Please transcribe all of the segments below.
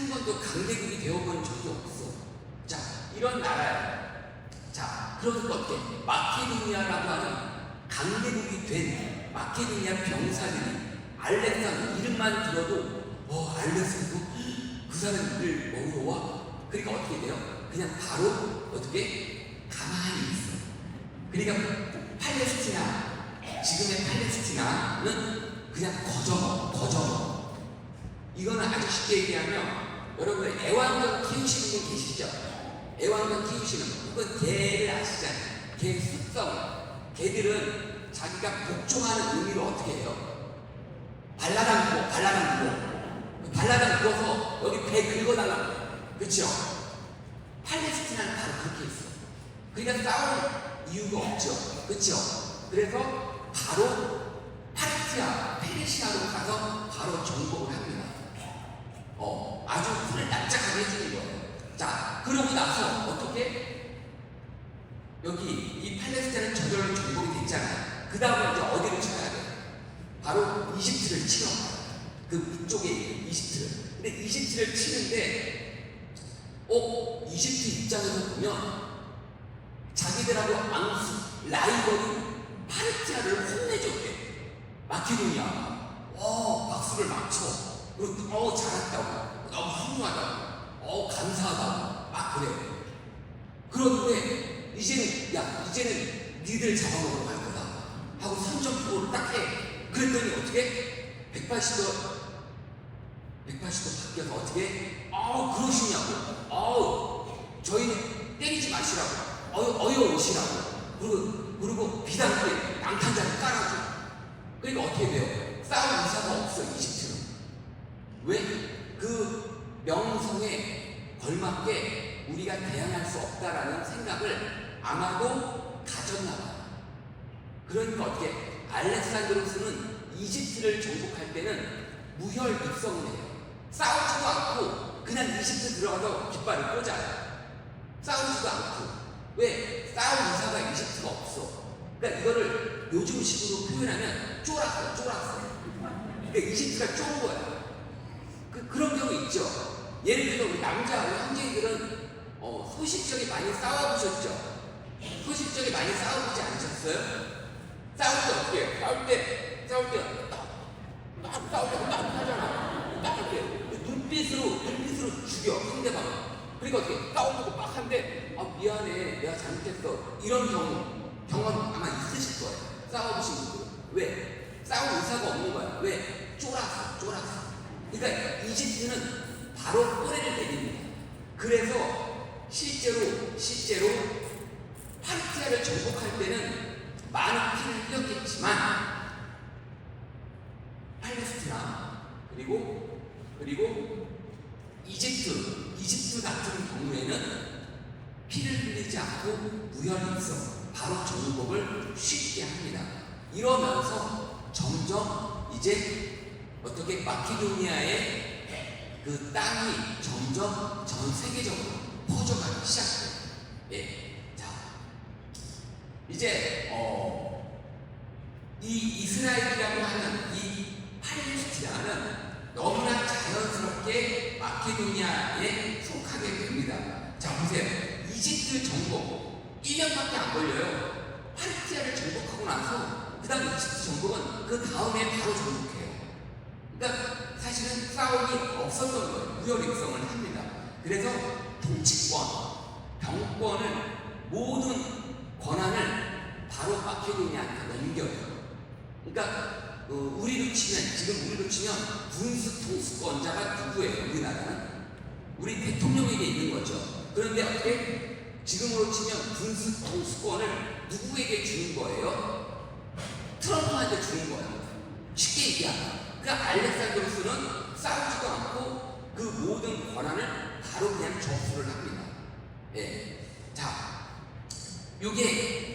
한 번도 강대국이 되어본 적이 없어. 자, 이런 나라야. 자, 그러니까 어떻게 마케도니아라고 하는 강대국이 된 마케도니아 병사들이 알렉산더 이름만 들어도 알렉산더 그 사람을 먹으러 와. 그러니까 어떻게 돼요? 그냥 바로 어떻게 가만히 있어. 그러니까 팔레스티나, 지금의 팔레스티나는 그냥 거저먹어. 이거는 아주 쉽게 얘기하면 여러분 애완견 키우시는 분 계시죠? 애완견 키우시는 분, 이건 개를 아시잖아요. 개 습성. 개들은 자기가 복종하는 의미로 어떻게 해요? 발라당 부어서 여기 배 긁어달라고 해요. 그렇죠? 팔레스티나는 바로 그렇게 했어. 그러니까 싸울 이유가 없죠. 그렇죠? 그래서 바로 페르시아로 가서 바로 정복을 합니다. 아주 불을 납작하게 해주는 거예요. 자, 그러고 나서 어떻게 여기 이 팔레스타인은 저절로 정복이 됐잖아요. 그 다음에 이제 어디를 쳐야 돼요? 바로 이집트를 치러 가요. 그 위쪽에 있는 이집트를. 근데 이집트를 치는데 이집트 입장에서 보면 자기들하고 라이벌이 파르티아를 혼내줬대. 마케도니아. 박수를 막 쳐. 그리고 잘했다고. 너무 훌륭하다고. 감사하다고. 막 그래요. 그런데 이제는 니들 잡아먹으러 갈 거다 하고 선전포고를 딱 해. 그랬더니 어떻게? 180도 바뀌어서 어떻게? 그러시냐고. 저희는 때리지 마시라고. 어여오시라고. 그리고 비단에 낭탄자를 깔아줘. 그러니까 어떻게 돼요? 싸울 의사가 없어, 이집트는. 왜? 그 명성에 걸맞게 우리가 대항할 수 없다라는 생각을 아마도 가졌나 봐요. 그러니까 어떻게? 알렉산드로스는 이집트를 정복할 때는 무혈 입성을 해요. 싸우지도 않고 그냥 이집트 들어가서 깃발을 꽂아요. 싸우지도 않고. 왜? 싸울 의사가 이집트가 없어. 그러니까 이거를 요즘식으로 표현하면 쫄았어. 그러니까 이집트가 쫄은 거야. 그런 경우 있죠. 예를 들어 우리 남자 형제들은 소식적이 많이 싸워보셨죠? 소식적이 많이 싸워보지 않으셨어요? 싸울 때 어떻게 해요? 싸울 때 하잖아. 딱 이렇게 눈빛으로 죽여 상대방을. 그러니까 어떻게 싸우고 막 한데 미안해 내가 잘못했어. 이런 경험 아마 있으실 거예요. 싸워보신 분들은. 왜? 싸울 의사가 없는 거야. 왜? 쫄았어. 그러니까 이집트는 바로 꼬리를 내립니다. 그래서 실제로 파르티아를 정복할 때는 많은 피를 흘렸겠지만 팔레스티나 그리고 이집트 같은 경우에는 피를 흘리지 않고 무혈입성 바로 정복을 쉽게 합니다. 이러면서 점점 이제 어떻게 마케도니아의 그 땅이 점점 전 세계적으로 퍼져가기 시작해요. 자, 이제 이 이스라엘이라고 하는 이 팔레스티나는 너무나 자연스럽게 마케도니아에 속하게 됩니다. 자, 보세요. 이집트 정복 1년밖에 안 걸려요. 파르티아를 정복하고 나서 그 다음 이집트 정복은 그 다음에 바로 정복해요. 그러니까 사실은 싸움이 없었던 거예요. 무혈입성을 합니다. 그래서 통치권, 병권을 모든 권한을 바로 마케도니아한테 넘겨요. 그러니까 우리로 치면 군수 통수권자가 누구예요? 우리나라는 우리 대통령에게 있는 거죠. 그런데 어떻게 지금으로 치면 군수 통수권을 누구에게 주는 거예요? 트럼프한테 주는 거예요. 쉽게 얘기하면. 그러니까 알렉산드로스는 싸우지도 않고 그 모든 권한을 바로 그냥 접수를 합니다.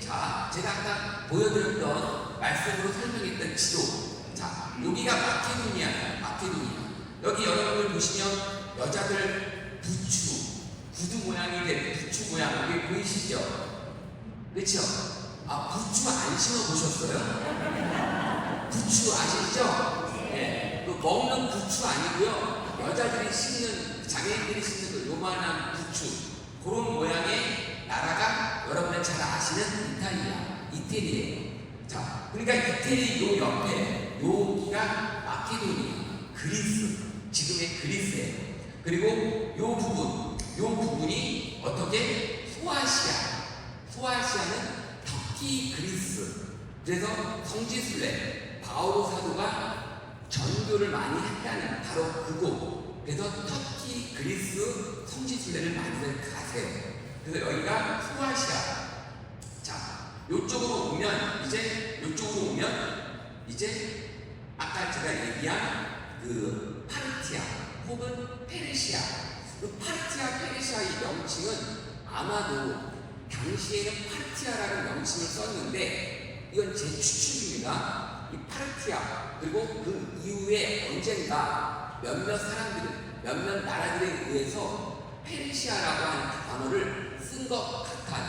자, 제가 아까 보여드렸던 말씀으로 설명했던 지도. 자, 여기가 마케도니아예요. 여기 여러분들 보시면 여자들 구두 모양이 된 부추 모양 여기 보이시죠? 그렇죠? 부추 안 심어 보셨어요? 부추 아시죠? 그 먹는 부추 아니고요. 여자들이 신는, 장애인들이 신는 그 요만한 부츠, 그런 모양의 나라가 여러분들 잘 아시는 이태리예요. 자, 그러니까 이태리 요 옆에 여기가 마케도니아, 그리스, 지금의 그리스예요. 그리고 요 부분이 어떻게 소아시아는 터키, 그리스. 그래서 성지순례 바오로 사도가 전교를 많이 했다는 바로 그곳. 그래서 터키, 그리스 성지순례를 많이들 가세요. 그래서 여기가 소아시아. 자, 요쪽으로 오면 이제 아까 제가 얘기한 그 파르티아 혹은 페르시아. 그 파르티아, 페르시아의 명칭은 아마도 당시에는 파르티아라는 명칭을 썼는데 이건 제 추측입니다. 이 파르티아 그리고 그 이후에 언젠가 몇몇 나라들에 의해서 페르시아라고 하는 단어를 쓴 것 같아요.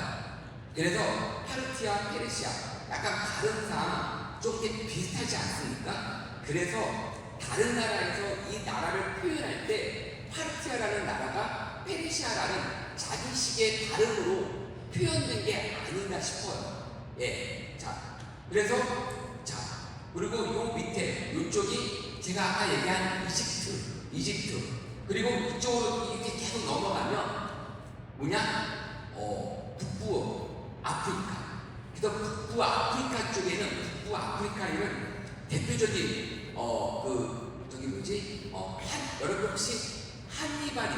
그래서 파르티아, 페르시아 약간 발음상 좀 비슷하지 않습니까? 그래서 다른 나라에서 이 나라를 표현할 때 파르티아라는 나라가 페르시아라는 자기식의 발음으로 표현된 게 아닌가 싶어요. 예. 자, 그래서 그리고 요 밑에 요쪽이 제가 아까 얘기한 이집트. 그리고 이쪽으로 이렇게 계속 넘어가면 북부 아프리카. 그래서 북부 아프리카 쪽에는 북부 아프리카에는 대표적인 여러분 혹시 한니발이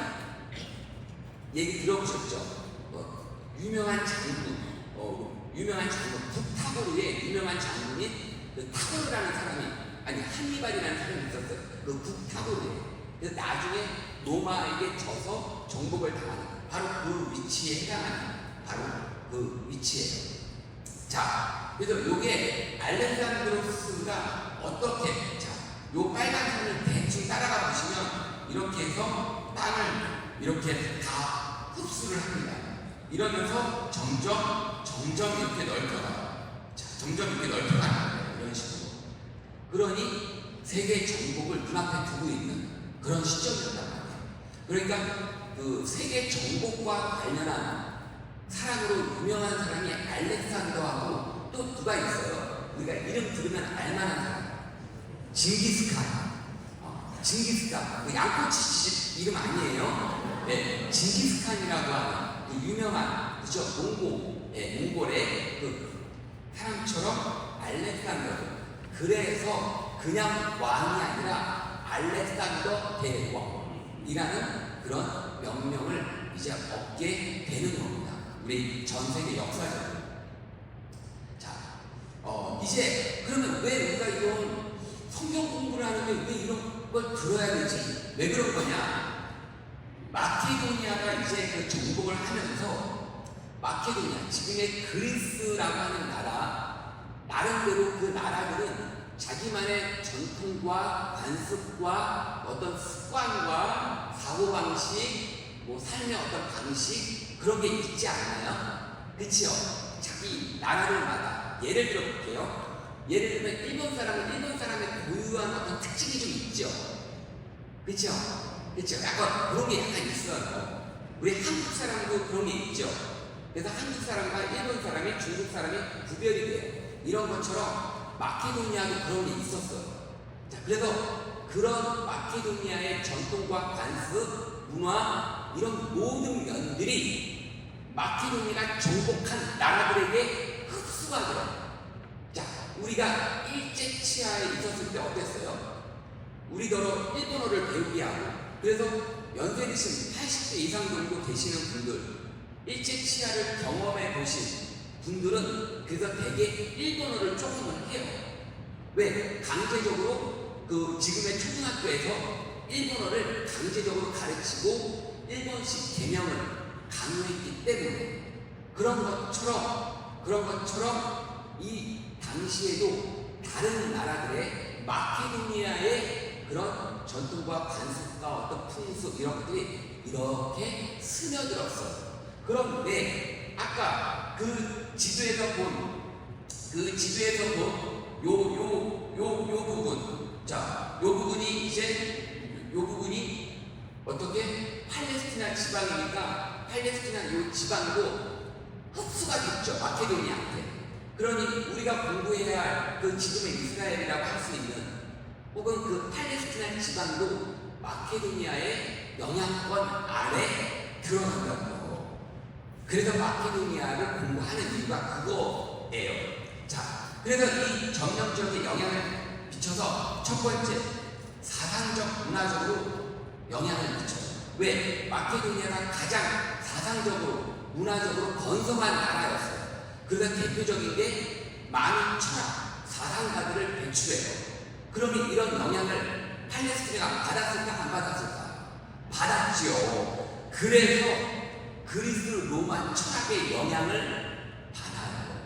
얘기 들어보셨죠? 유명한 장군, 북타고르의 유명한 장군인 그 타고르라는 사람이, 아니 한니발이라는 사람이 있었어요. 그 북타고르에. 그래서 나중에 로마에게 져서 정복을 당하는 바로 그 위치에 해당하는 바로 그 위치예요. 자, 그래서 요게 알렉산드로스가 어떻게, 요 빨간 선을 대충 따라가 보시면 이렇게 해서 땅을 이렇게 다 흡수를 합니다. 이러면서 점점 이렇게 넓혀가요. 점점 이렇게 넓혀가는 거예요. 이런 식으로. 그러니 세계 정복을 눈앞에 두고 있는 그런 시점이었단 말이에요. 그러니까 그 세계 정복과 관련한 사람으로 유명한 사람이 알렉산더하고 또 누가 있어요? 우리가 이름 들으면 알만한 사람. 징기스칸. 징기스칸. 그 양꼬치 이름 아니에요? 네, 징기스칸이라고 하는 그 유명한, 그죠? 몽골의 그 사람처럼 알렉산더. 그래서 그냥 왕이 아니라 알렉산더 대왕이라는 그런 명명을 이제 얻게 되는 겁니다. 우리 전 세계 역사적으로. 자, 이제 그러면 왜 우리가 이런 성경 공부를 하는데 왜 이런 걸 들어야 되지? 왜 그런 거냐? 마케도니아가 이제 그 정복을 하면서 마케도니아, 지금의 그리스라고 하는 나름대로 그 나라들은 자기만의 전통과 관습과 어떤 습관과 사고방식, 삶의 어떤 방식, 그런 게 있지 않나요? 그치요? 자기 나라들마다. 예를 들어 볼게요. 예를 들면 일본 사람의 고유한 어떤 특징이 좀 있죠. 그쵸? 약간 그런 게 약간 있어요. 우리 한국 사람도 그런 게 있죠. 그래서 한국 사람과 일본 사람이, 중국 사람이 구별이 돼요. 이런 것처럼 마케도니아도 그런 게 있었어요. 자, 그래서 그런 마케도니아의 전통과 관습, 문화, 이런 모든 면들이 마케도니아가 정복한 나라들에게 흡수가 돼요. 자, 우리가 일제치하에 있었을 때 어땠어요? 우리더러 일본어를 배우게 하고, 그래서 연세 드신 80세 이상 정도 되시는 분들, 일제치하를 경험해 보신 분들은 그래서 되게 일본어를 조금은 해요. 왜? 강제적으로 그 지금의 초등학교에서 일본어를 강제적으로 가르치고 일본식 개명을 강요했기 때문에 그런 것처럼 이 당시에도 다른 나라들의 마케도니아의 그런 전통과 관습과 어떤 풍습 이런 것들이 이렇게 스며들었어요. 그런데 아까 그 지도에서 본 요 부분, 자, 요 부분이 팔레스티나 지방이니까 팔레스티나 이 지방도 흡수가 됐죠. 마케도니아한테. 그러니 우리가 공부해야 할 그 지금의 이스라엘이라고 할 수 있는 혹은 그 팔레스티나 지방도 마케도니아의 영향권 아래 들어간다고. 그래서 마케도니아를 공부하는 이유가 그거예요. 자, 그래서 이 점령적인 영향을 미쳐서 첫 번째 사상적 문화적으로 영향을 미쳐요. 왜? 마케도니아가 가장 사상적으로 문화적으로 건성한 나라였어요. 그래서 대표적인 게 많은 철학, 사상가들을 배출해요. 그러면 이런 영향을 팔레스티나가 받았을까 안 받았을까? 받았지요. 그래서 그리스 로마 철학의 영향을 받아요.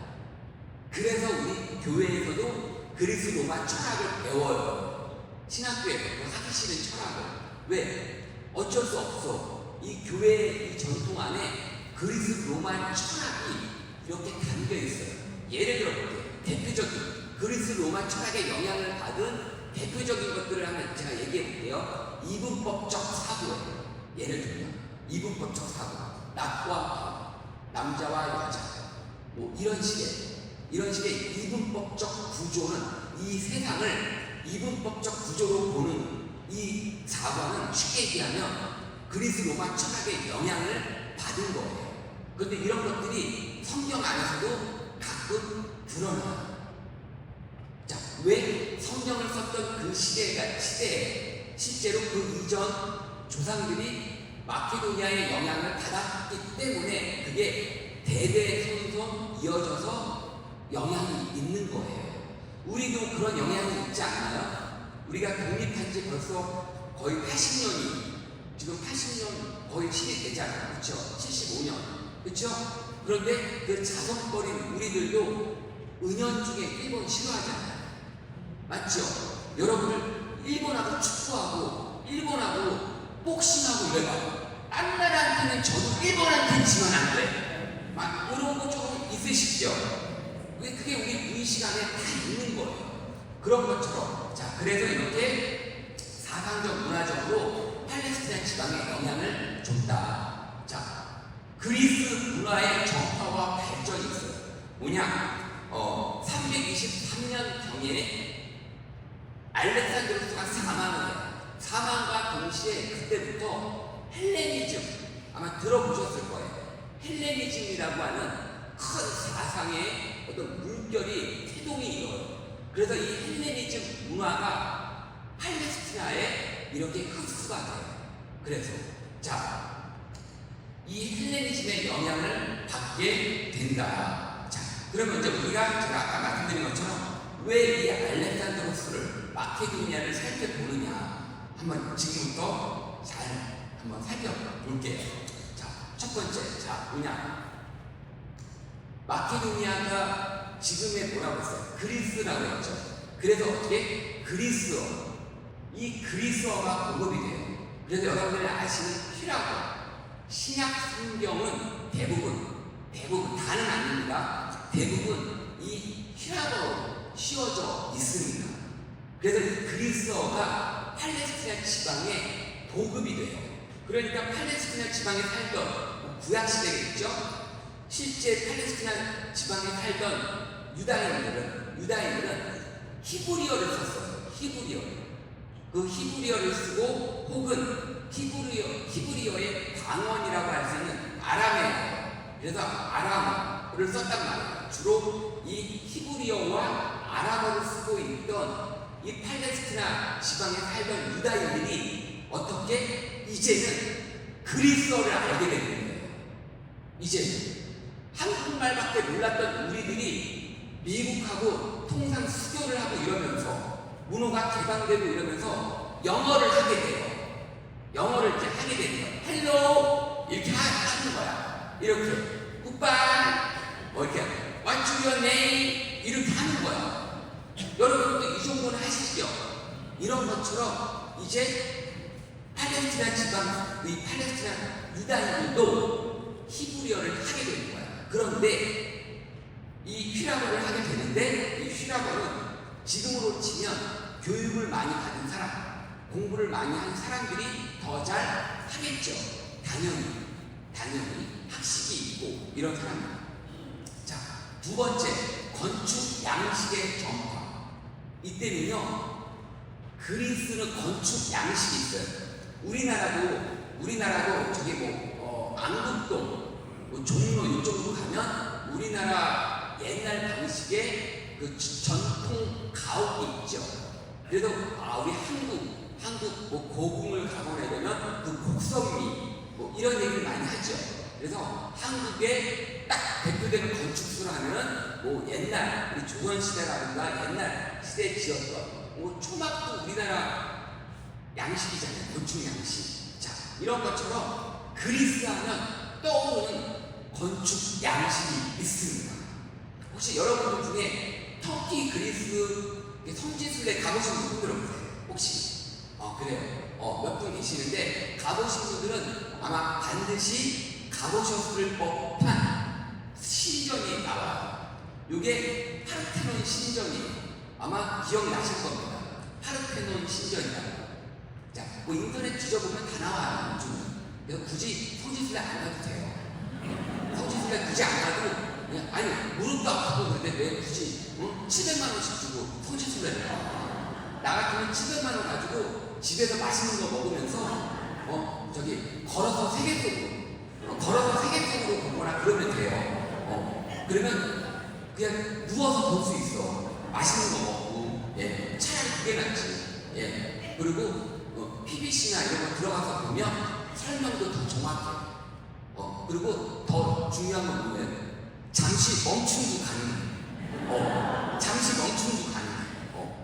그래서 우리 교회에서도 그리스 로마 철학을 배워요. 신학교에서 하기 싫은 철학을. 왜? 어쩔 수 없어. 이 교회의 이 전통 안에 그리스 로마 철학이 이렇게 담겨 있어요. 예를 들어볼게요. 대표적인 그리스 로마 철학의 영향을 받은 대표적인 것들을 한번 제가 얘기해 볼게요. 이분법적 사고예요. 예를 들면 이분법적 사고, 낙과 남자와 여자, 뭐 이런 식의 이분법적 구조는 이 세상을 이분법적 구조로 보는 이 사고는 쉽게 얘기하면 그리스 로마 철학의 영향을 받은 거예요. 그런데 이런 것들이 성경 안에서도 가끔 드러나요. 자, 왜 성경을 썼던 그 시대에 실제로 그 이전 조상들이 마케도니아의 영향을 받았기 때문에 그게 대대손손 이어져서 영향이 있는 거예요. 우리도 그런 영향이 있지 않나요? 우리가 독립한 지 벌써 거의 80년이 지금 80년 거의 7이 되잖아요. 그렇죠? 75년. 그렇죠? 그런데 그 자석거린 우리들도 은연중에 일본 싫어하잖아요. 맞죠? 여러분들 일본하고 축구하고 일본하고 복싱하고 이래봐. 딴 나라한테는 저도 일본한테는 지면 안 돼. 막 이런 거 조금 있으시죠? 그게 우리 무의식 안에 다 있는 거예요. 그런 것처럼. 자, 그래서 이렇게 사상적 문화적으로 팔레스타인 지방에 영향을 줬다. 자, 그리스 문화의 정파와 발전이 있어요. 뭐냐? 323년경에 알렉산드로스가 사망과 동시에 그때부터 헬레니즘, 아마 들어보셨을 거예요. 헬레니즘이라고 하는 큰 사상의 어떤 물결이 태동이 일어요. 그래서 이 헬레니즘 문화가 팔레스티나에 이렇게 흡수가 돼요. 그래서 자, 이 헬레니즘의 영향을 받게 된다. 자, 그러면 이제 우리가 제가 아까 말씀드린 것처럼 왜 이 알렉산드로스를 마케도니아를 살펴보느냐 한번 지금부터 잘 한번 살펴볼게요. 자, 첫 번째, 자, 뭐냐? 마케도니아가 지금의 뭐라고 했어요? 그리스라고 했죠. 그래서 어떻게? 그리스어. 이 그리스어가 공급이 돼요. 그래서 여러분들이 아시는 히라고. 신약 성경은 대부분 다는 아닙니다. 대부분 이 히라고로 씌워져 있습니다. 그래서 이 그리스어가 팔레스티나 지방에 보급이 돼요. 그러니까 팔레스티나 지방에 살던 구약시대겠죠? 실제 팔레스티나 지방에 살던 유다인들은 히브리어를 썼어요. 그 히브리어를 쓰고 혹은 히브리어의 방언이라고 할 수 있는 아람어예요. 그래서 아람어를 썼단 말이에요. 주로 이 히브리어와 아람어를 쓰고 있던 이 팔레스티나 지방에 살던 유다인들이 어떻게 이제는 그리스어를 알게 되는 거예요. 이제는 한국말밖에 몰랐던 우리들이 미국하고 통상 수교를 하고 이러면서 문호가 개방되고 이러면서 영어를 하게 돼요. 영어를 이제 하게 되는 거예요. 헬로 이렇게 하는 거야. 이렇게 굿바이 뭐 이렇게 What's your name 이렇게 하는 거야. 여러분도 이 정도는 하시죠. 이런 것처럼 이제 팔레스티나 지방, 이 팔레스티나 유다인들도 히브리어를 하게 되는 거야. 그런데 이 휘라버를 하게 되는데 이 휘라버는 지금으로 치면 교육을 많이 받은 사람, 공부를 많이 한 사람들이 더 잘 하겠죠. 당연히 학식이 있고 이런 사람입니다. 자, 두 번째, 건축 양식의 전파. 이때는요, 그리스는 건축 양식이 있어요. 우리나라도 저기 안국동, 종로 이쪽으로 가면 우리나라 옛날 방식의 그 전통 가옥이 있죠. 그래도 우리 한국 고궁을 가보게 되면 그 곡성미 이런 얘기를 많이 하죠. 그래서 한국의 딱 대표되는 건축수를 하면 옛날 우리 조선시대라든가 옛날 시대에 지었던 초막도 우리나라 양식이잖아요. 건축 양식. 자, 이런 것처럼 그리스 하면 떠오르는 건축 양식이 있습니다. 혹시 여러분들 중에 터키 그리스 성지순례 가보신 분들 없으세요? 혹시? 그래요. 몇 분 계시는데 가보신 분들은 아마 반드시 가보셨을 법한 신전이 나와요. 이게 파르테논 신전이에요. 아마 기억나실 겁니다. 파르테논 신전이라고. 자, 인터넷 뒤져보면 다 나와요. 요즘은. 그래서 굳이 성지순례 안 가도 돼요. 성지순례 굳이 안 가도 아니 무릎도 아프고 그런데 왜 굳이 700만 원씩 주고 성지순례를 나 같으면 700만 원 가지고 집에서 맛있는 거 먹으면서 걸어서 세계 속으로 보거나 그러면 돼요. 그러면 그냥 누워서 볼 수 있어. 맛있는 거 먹고. 차라리 그게 낫지. 그리고 PBC나 이런 거 들어가서 보면 설명도 더 정확해. 그리고 더 중요한 건 뭐냐면 잠시 멈춤도 가능해. 잠시 멈춤도 가능해.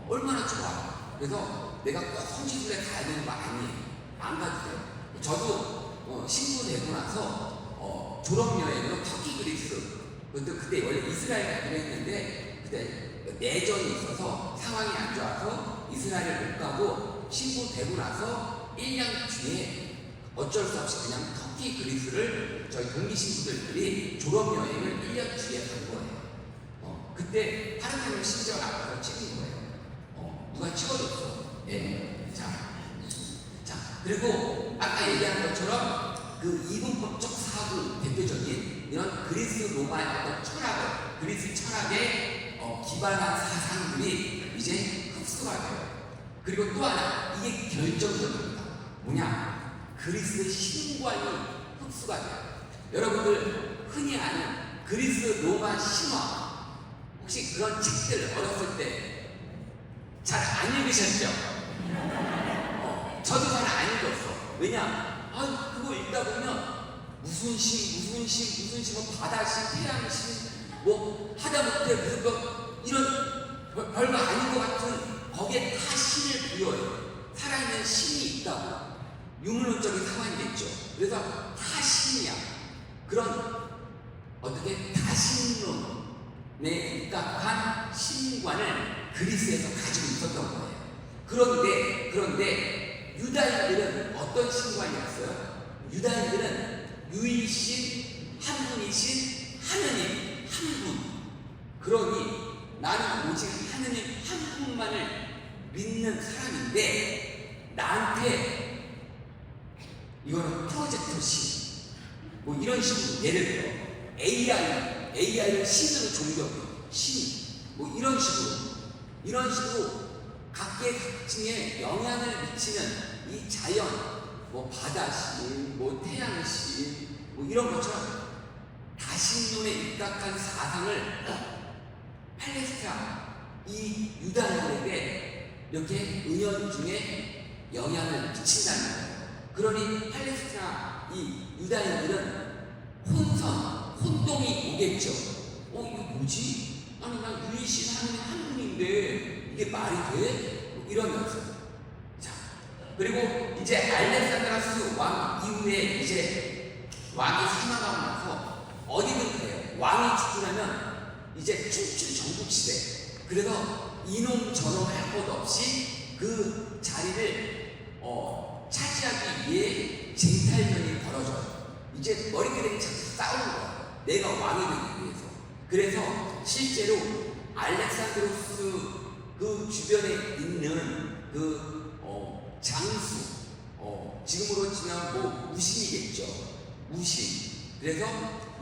얼마나 좋아. 그래서 내가 꼭 성지순례 가야 되는 거 아니에요. 안 가도 돼요. 저도 신부 되고 나서 졸업여행으로 터키 그리스. 그때 원래 이스라엘 가기로 했는데 그때 내전이 있어서 상황이 안 좋아서 이스라엘을 못 가고 신부 되고 나서 1년 뒤에 어쩔 수 없이 그냥 터키 그리스를 저희 동기 신부들끼리 졸업여행을 1년 뒤에 간 거예요. 그때 파르테논 신전 앞에서 찍은 거예요. 누가 찍어줬어. 자, 그리고 아까 얘기한 것처럼 그 이분법적 사고 대표적인 이런 그리스 로마의 어떤 철학을, 그리스 철학에 기반한 사상들이 이제 흡수가 돼요. 그리고 또 하나, 이게 결정적입니다. 뭐냐? 그리스의 신관이 흡수가 돼요. 여러분들 흔히 아는 그리스 로마 신화, 혹시 그런 책들 어렸을 때 잘 안 읽으셨죠? 저도 잘 안 읽었어. 왜냐? 그거 읽다 보면 무슨 신, 바다신, 태양신, 하다못해 무슨 이런 별거 아닌 것 같은 거기에 다 신을 부여해요. 살아있는 신이 있다고. 유물론적인 상황이겠죠. 그래서 다 신이야. 그런 어떻게 다신론에 입각한 신관을 그리스에서 가지고 있었던 거예요. 그런데 유다인들은 어떤 신관이었어요? 유다인들은 유일신, 한 분이신 하느님 한 분. 그러니 나는 오직 하느님 한 분만을 믿는 사람인데 나한테 이거는 프로젝터 신 이런 식으로 예를 들어 AI를 신으로 종교하고 신 이런 식으로 각계각층에 영향을 미치는 이 자연, 바다신, 태양신, 이런 것처럼 다신론에 입각한 사상을 팔레스타인, 이 유다인들에게 이렇게 은연중에 영향을 미친다는 거예요. 그러니 팔레스타인, 이 유다인들은 혼동이 오겠죠. 이거 뭐지? 아니, 나 유일신 하느님 한 분인데 이게 말이 돼? 이러면서. 자, 그리고 이제 알렉산드로스 왕 이후에 이제 왕이 사망하고 나서 어디든 그래요. 왕이 죽고 나면 이제 춤춘 전국시대. 그래서 이놈 저놈 할 것 없이 그 자리를 차지하기 위해 쟁탈전이 벌어져요. 이제 머리끄댕이 자꾸 싸우는 거야. 내가 왕이 되기 위해서. 그래서 실제로 알렉산드로스 그 주변에 있는 그 장수, 지금으로 치면 뭐 무신이겠죠. 무신. 그래서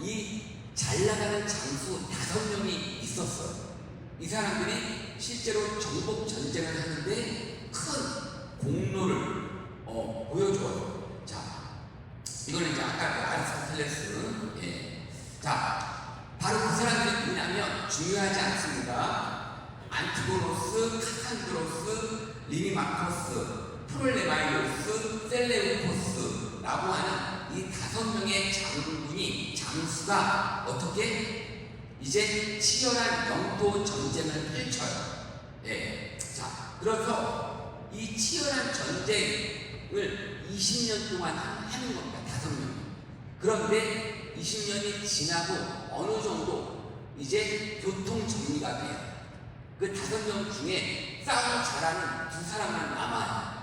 이 잘 나가는 장수 5명이 있었어요. 이 사람들이 실제로 정복 전쟁을 하는데 큰 공로를 보여줘요. 자, 이거는 이제 아까 그 아리스토텔레스. 예. 자, 바로 그 사람들이 누구냐면 중요하지 않습니다. 안티고노스, 카칸드로스, 리니마커스, 프롤레마이오스, 셀레우코스라고 하는 이 5명의 장군이 장수가 어떻게 이제 치열한 영토 전쟁을 펼쳐요. 예. 자, 그래서 이 치열한 전쟁을 20년 동안 하는 겁니다. 5명. 그런데 20년이 지나고 어느 정도 이제 교통 정리가 돼요. 그 5명 중에 싸움 잘하는 2사람만 남아요.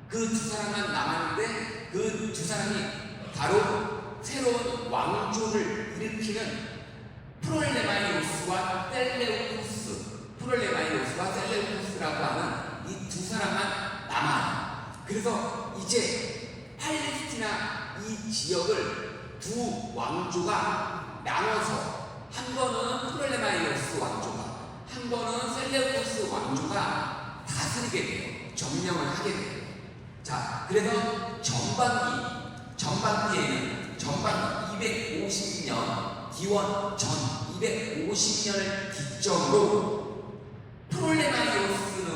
그 2사람만 남았는데 그 2사람이 바로 새로운 왕조를 일으키는 프롤레마이오스와 셀레우코스라고 하는 이 2사람만 남아요. 그래서 이제 팔레스티나 이 지역을 2 왕조가 나눠서 한 번은 프롤레마이오스 왕조가, 한 번은 셀레우코스 왕조가 다스리게 돼요. 점령을 하게 돼요. 자, 그래서 전반기에는 전반 250년 기원 전 250년을 기점으로 프롤레마이오스는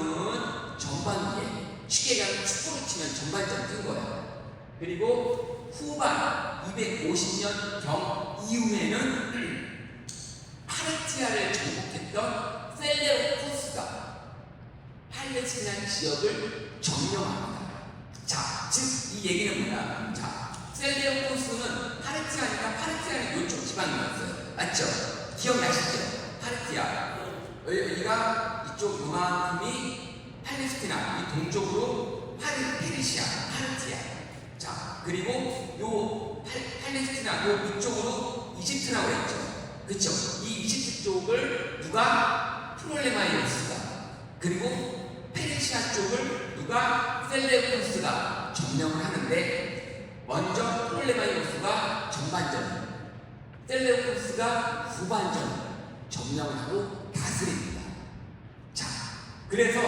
전반기에 쉽게 얘기하면 축구를 치면 전반전 뜬 거예요. 그리고 후반 250년 경 이후에는 파르티아를 정복했던 셀레우코스가 팔레스티나 지역을 점령합니다. 자, 즉 이 얘기는 뭐냐? 자, 셀레우코스는 파르티아는 이쪽 지방이었어요. 맞죠? 기억나시죠? 파르티아. 여기가 이쪽 요만큼이 팔레스티나, 이 동쪽으로 페르시아, 파르티아. 자, 그리고 요 팔레스티나 요 위쪽으로 이집트라고 했죠. 그쵸? 이 이집트 쪽을 누가? 프롤레마이오스가. 그리고 페르시아 쪽을 누가? 셀레우코스가 점령을 하는데 먼저 프롤레마이오스가 전반전, 셀레우코스가 후반전 점령을 하고 다스립니다. 자, 그래서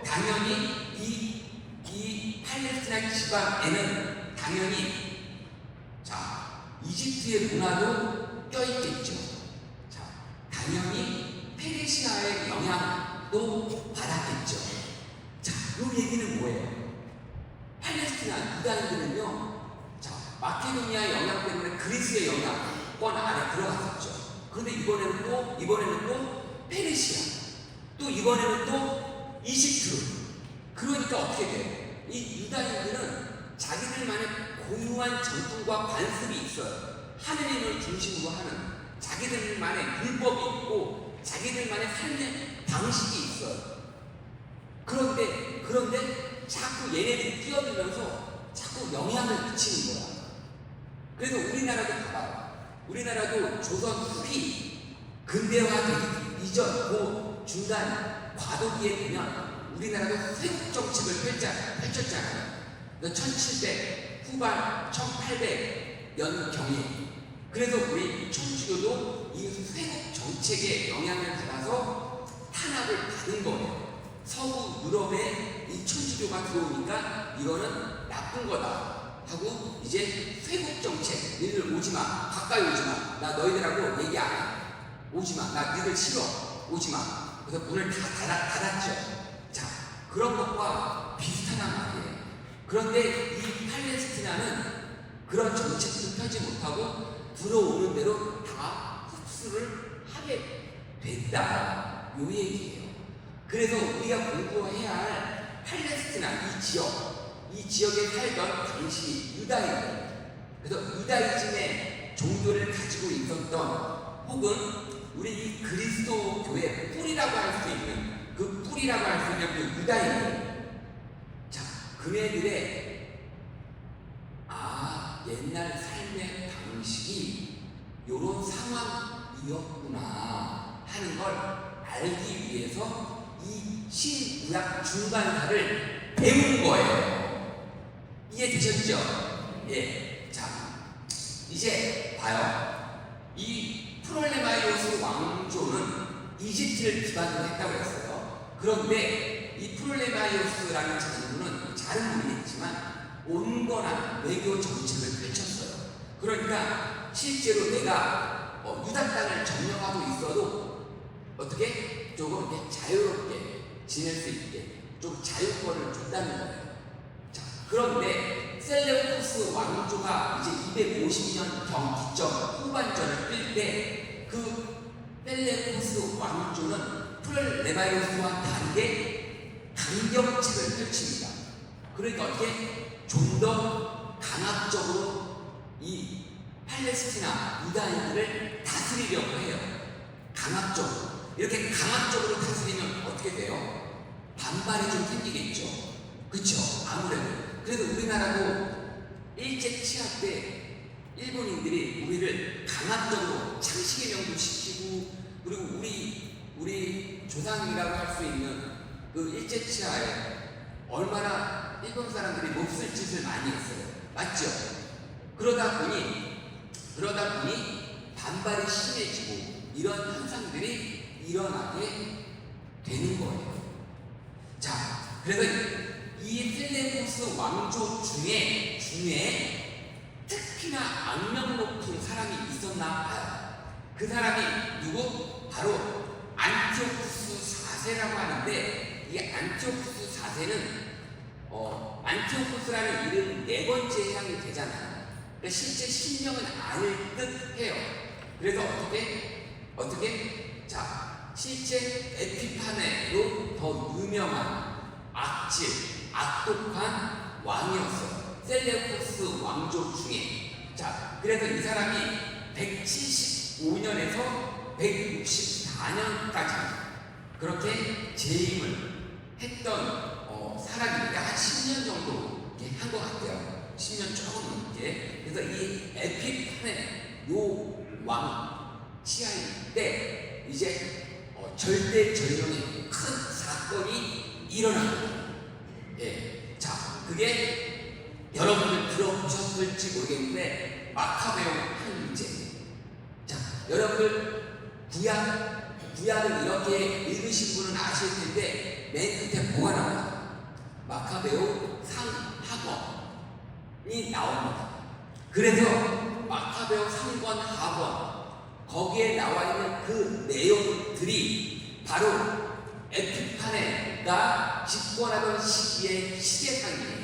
당연히 이 팔레스티나 지방에는 당연히 자, 이집트의 문화도 껴있겠죠. 자, 당연히 페르시아의 영향도 받았겠죠. 자, 이 얘기는 뭐예요? 팔레스티나 유다인들은요, 자, 마케도니아 영향 때문에 그리스의 영향권 안에 들어갔었죠. 그런데 이번에는 또 페르시아, 또 이번에는 또 이집트. 그러니까 어떻게 돼요? 이 유다인들은 자기들만의 고유한 전통과 관습이 있어요. 하느님을 중심으로 하는 자기들만의 율법이 있고 자기들만의 삶의 방식이 있어요. 그런데 자꾸 얘네들이 뛰어들면서 자꾸 영향을 미치는 거야. 그래서 우리나라도 봐봐요. 우리나라도 조선 후기 근대화되기 이전 그 중간 과도기에 보면 우리나라도 세국 정책을 펼쳤잖아요. 1700 후반 1800년 경에. 그래서 우리 천주교도 이 세국 정책에 영향을 받아서 탄압을 받은 거예요. 서구 유럽에 이 천주교가 들어오니까 이거는 나쁜 거다 하고 이제 쇄국 정책, 니들 오지마, 가까이 오지마, 나 너희들하고 얘기 안 해, 오지마, 나 니들 싫어, 오지마. 그래서 문을 다 닫았죠. 자, 그런 것과 비슷한 말이에요. 그런데 이 팔레스티나는 그런 정책도 펴지 못하고 들어오는 대로 다 흡수를 하게 됐다, 요 얘기예요. 그래서 우리가 공부해야 할 팔레스티나 이 지역에 살던 당시 유다인들, 그래서 유다이즘의 종교를 가지고 있었던 혹은 우리 이 그리스도 교회의 뿌리라고 할 수 있는 그 유다인들. 자, 그네들의 옛날 삶의 방식이 요런 상황이었구나 하는 걸 알기 위해서 이 신구약 중간사를 배우는 거예요. 이해되셨죠? 예. 자, 이제 봐요. 이 프톨레마이오스 왕조는 이집트를 기반으로 했다고 했어요. 그런데 이 프톨레마이오스라는 장군은 잘은 모르겠지만 온건한 외교 정책을 펼쳤어요. 그러니까 실제로 내가 유다 땅을 점령하고 있어도 어떻게 조금 이렇게 자유롭게 지낼 수 있게 좀 자유권을 줬다는 거예요. 자, 그런데 셀레우쿠스 왕조가 이제 250년 기점 후반전을 끌 때 그 셀레우쿠스 왕조는 프톨레마이오스와 다르게 강경책을 펼칩니다. 그러니까 어떻게 좀 더 강압적으로 이 팔레스티나 유다인들을 다스리려고 해요. 강압적으로. 이렇게 강압적으로 다스리면 어떻게 돼요? 반발이 좀 생기겠죠. 그쵸? 아무래도. 그래서 우리나라도 일제 치하 때 일본인들이 우리를 강압적으로 창씨개명도 시키고, 그리고 우리 조상이라고 할 수 있는 그 일제 치하에 얼마나 일본 사람들이 몹쓸 짓을 많이 했어요. 맞죠? 그러다 보니 반발이 심해지고 이런 현상들이 일어나게 되는 거예요. 자, 그래서 이 셀레우쿠스 왕조 중에 특히나 악명 높은 사람이 있었나 봐요. 그 사람이 누구? 바로 안티오쿠스 4세라고 하는데, 이 안티오쿠스 4세는 안티오쿠스라는 이름이 4번째 해당이 되잖아요. 그러니까 실제 신명은 아닐 듯 해요. 그래서 어떻게? 자, 실제 에피파네로 더 유명한 악독한 왕이었어요. 셀레우쿠스 왕조 중에. 자, 그래서 이 사람이 175년에서 164년까지 그렇게 재임을 했던 사람이니까 한 10년 정도 한 것 같아요. 10년 조금 넘게. 그래서 이 에피파네 요왕 치하일 때 이제 절대절명의 큰 사건이 일어납니다. 예. 자, 그게 여러분들 들어보셨을지 모르겠는데 마카베오 항쟁. 자, 여러분들 구약을 이렇게 읽으신 분은 아실 텐데 맨 끝에 뭐가 나와요? 마카베오 상하권이 나옵니다. 그래서 마카베오 상권 하권 거기에 나와 있는 그 내용들이 바로 에피파네가 집권하던 시기의 시대상이에요.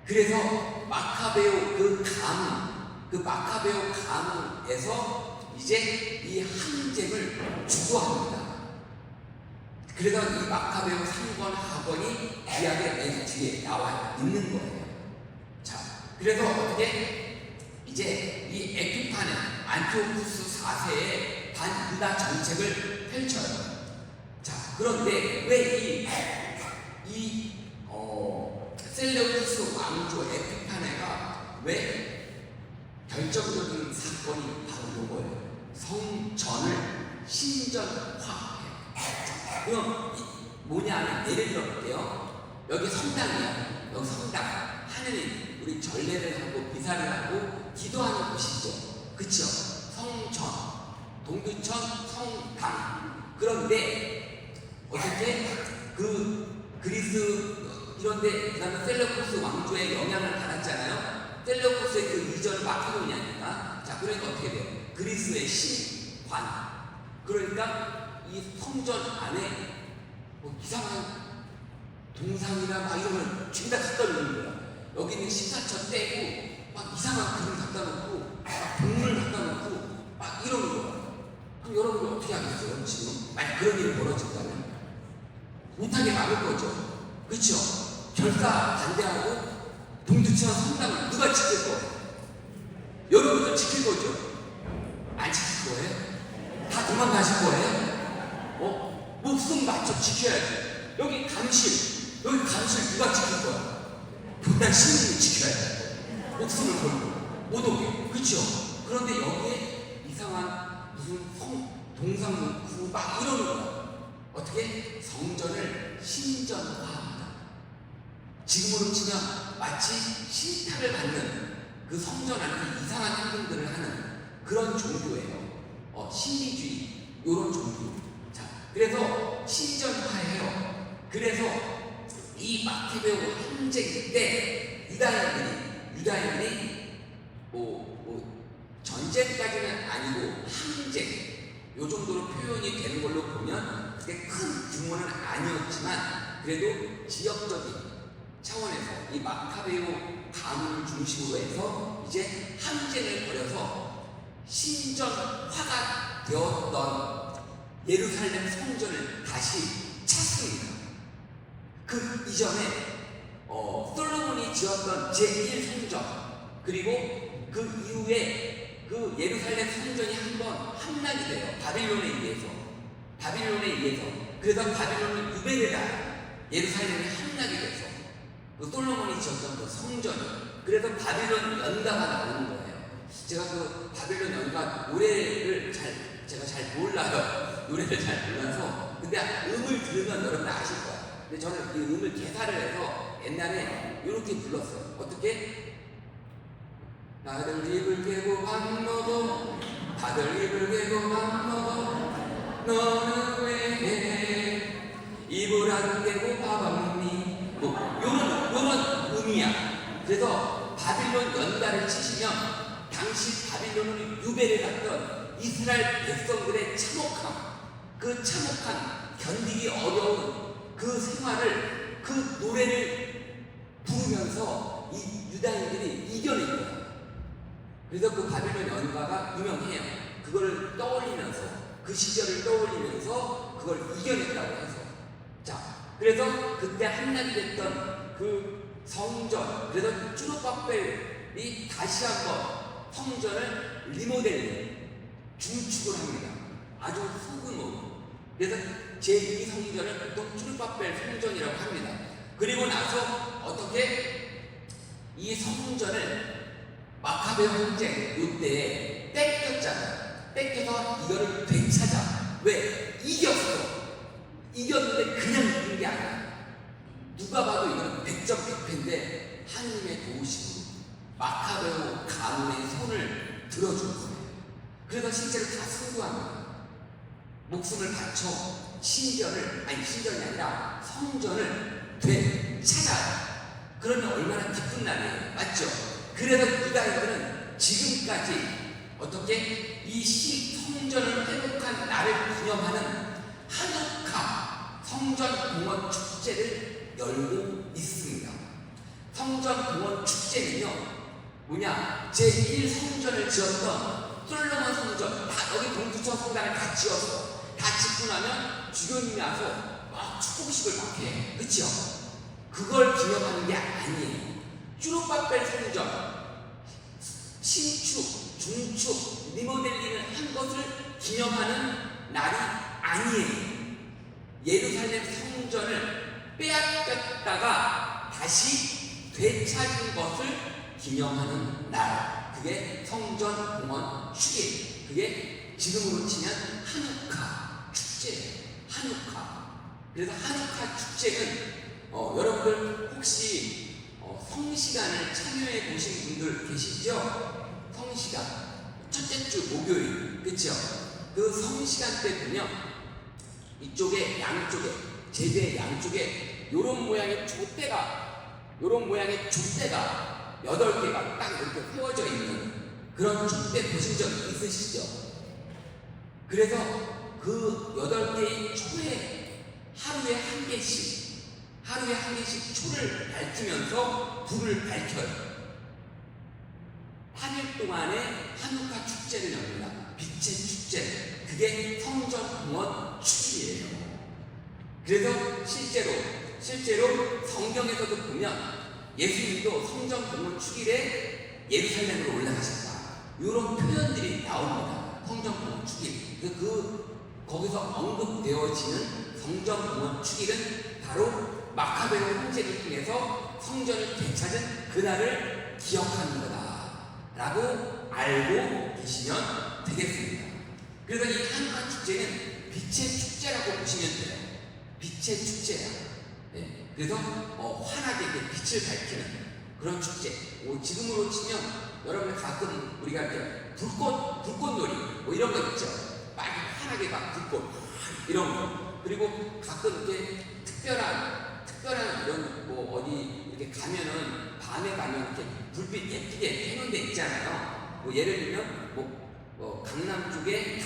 그래서 마카베오 마카베오 가문에서 이제 이 항쟁을 주도합니다. 그래서 이 마카베오 상권 하권이 구약의 맨 뒤에 나와 있는 거예요. 자, 그래서 어떻게 이제 이 에피파네 안티오쿠스 4세의 반유다 정책을 펼쳐요. 자, 그런데 왜 이 셀레우쿠스 왕조 에피파네가 왜 결정적인 사건이 바로 이거예요. 성전을 신전화해요. 그럼 뭐냐? 예를 들어볼게요. 여기 성당이야. 여기 성당. 하늘이 우리 전례를 하고 비사를 하고 기도하는 곳이죠. 그쵸? 성전, 동두천, 성당. 그런데 어떻게 그리스 이런데 그다음에 셀레우쿠스 왕조의 영향을 받았잖아요. 셀레우쿠스의 그 이전을 마케도니아 아닙니까? 자, 그러니까 어떻게 돼요? 그리스의 신관. 그러니까 이 성전 안에 뭐 이상한 동상이나 막 이런 걸 죄다 갖다 놓는 거야. 여기 있는 신사처 떼고 막 이상한 그림 갖다 놓고 막 동물 갖다 놓고 막 이러는 거야. 그럼 여러분이 어떻게 하겠어요? 지금 만약 그런 일이 벌어진다면 못하게 막을 거죠. 그렇죠? 결사 반대하고 동두천 성당을 누가 지킬 거예요? 여러분도 지킬 거죠? 안 지킬 거예요? 다 도망가실 거예요? 목숨 맞춰 지켜야지. 여기 감실 누가 지킬 거야? 분단 시민이 지켜야 돼. 목숨을 걸고 못 오게. 그렇죠? 그런데 여기에 이상한 무슨 동상 놓고 막 이러는 거야. 어떻게? 성전을 신전화합니다. 지금으로 치면 마치 신탁을 받는 그 성전 안에 이상한 행동들을 하는 그런 종교예요. 신비주의 이런 종교. 자, 그래서 신전화해요. 그래서 이 마케베오 항쟁 때 유다인들이 전쟁까지는 아니고 항쟁 요 정도로 표현이 되는 걸로 보면 그게 큰 규모는 아니었지만 그래도 지역적인 차원에서 이 마카베오 가문을 중심으로 해서 이제 항쟁을 벌여서 신전화가 되었던 예루살렘 성전을 다시 찾습니다. 그 이전에 솔로몬이 지었던 제1성전 그리고 그 이후에 그 예루살렘 성전이 한번 함락이 돼요. 바빌론에 의해서. 그래서 바빌론은 유배를 가요. 예루살렘이 함락이 돼서 그 솔로몬이 지었던 그 성전이. 그래서 바빌론 연가가 나오는 거예요. 제가 그 바빌론 연가 노래를 제가 잘 몰라요. 노래를 잘 몰라서. 근데 음을 들으면 여러분 아실 거야. 근데 저는 그 음을 개사를 해서 옛날에 이렇게 불렀어요. 어떻게? 다들 입을 깨고 밥 먹어. 다들 입을 깨고 밥 먹어. 너는 왜 입을 안 깨고 밥 안 먹니? 요런 음이야. 그래서 바빌론 연가를 치시면 당시 바빌론을 유배를 갔던 이스라엘 백성들의 참혹함, 그 참혹한 견디기 어려운 그 생활을 그 노래를 부르면서 이 유다인들이 이겨낸 거예요. 그래서 그 바빌론 연가가 유명해요. 그걸 떠올리면서 그 시절을 떠올리면서 그걸 이겨냈다고 해서. 자, 그래서 그때 함락이 됐던 그 성전, 그래서 쭈루바벨이 다시 한번 성전을 리모델링, 중축을 합니다. 아주 소규모로. 그래서 제2성전을 보통 쭈루바벨 성전이라고 합니다. 그리고 나서 어떻게 이 성전을 마카베오 항쟁 이때에 뺏겼잖아요. 뺏겨서 이거를 되찾아. 왜? 이겼어. 이겼는데 그냥 이긴 게 아니야. 누가 봐도 이건 100점 100패인데 하나님의 도우심으로 마카베오 가문의 손을 들어준 거예요. 그래서 실제로 다 승부한 거예요. 목숨을 바쳐 신전이 아니라 성전을 되찾아요. 그러면 얼마나 기쁜 날이에요. 맞죠? 그래서 유다인들은 지금까지 어떻게 이 성전을 회복한 날을 기념하는 하누카 성전공원 축제를 열고 있습니다. 성전공원 축제는요, 뭐냐, 제1성전을 지었던 솔로몬 성전, 다 여기 동두천 성당을 다 지었어. 다 짓고 나면 주교님이 와서 막 축복식을 막 해. 그쵸? 그걸 기념하는 게 아니에요. 쭈루바벨 성전, 신축, 중축, 리모델링을 한 것을 기념하는 날이 아니에요. 예루살렘 성전을 빼앗겼다가 다시 되찾은 것을 기념하는 날. 그게 성전공원 축일. 그게 지금으로 치면 하누카 축제예요. 하누카. 그래서 하누카 축제는 여러분들 혹시 성시간을 참여해 보신 분들 계시죠? 성시간 첫째 주 목요일, 그렇죠? 그 성시간 때 보면 이쪽에 양쪽에 제대 양쪽에 요런 모양의 촛대가 8개가 딱 이렇게 세워져 있는 그런 촛대 보신 적 있으시죠? 그래서 그 8개의 초에 하루에 한 개씩 초를 밝히면서 불을 밝혀요. 8일 동안의 하누카 축제를 엽니다. 빛의 축제. 그게 성전공원 축제예요. 그래서 실제로 성경에서도 보면 예수님도 성전공원 축일에 예루살렘으로 올라가셨다. 이런 표현들이 나옵니다. 성전공원 축일. 거기서 언급되어지는 성전공원 축일은 바로 마카베오 항쟁을 통해서 성전을 되찾은 그날을 기억하는 거다라고 알고 계시면 되겠습니다. 그래서 이 하누카 축제는 빛의 축제라고 보시면 돼요. 빛의 축제야. 예, 그래서 환하게 이렇게 빛을 밝히는 그런 축제. 지금으로 치면 여러분 가끔 우리가 이렇게 불꽃놀이 뭐 이런 거 있죠. 막 환하게 막 불꽃 이런 거. 그리고 가끔 이렇게 특별한 이런 뭐 어디 이렇게 가면은 밤에 가면 이렇게 불빛 예쁘게 해놓은 데 있잖아요. 뭐 예를 들면 뭐 강남 쪽에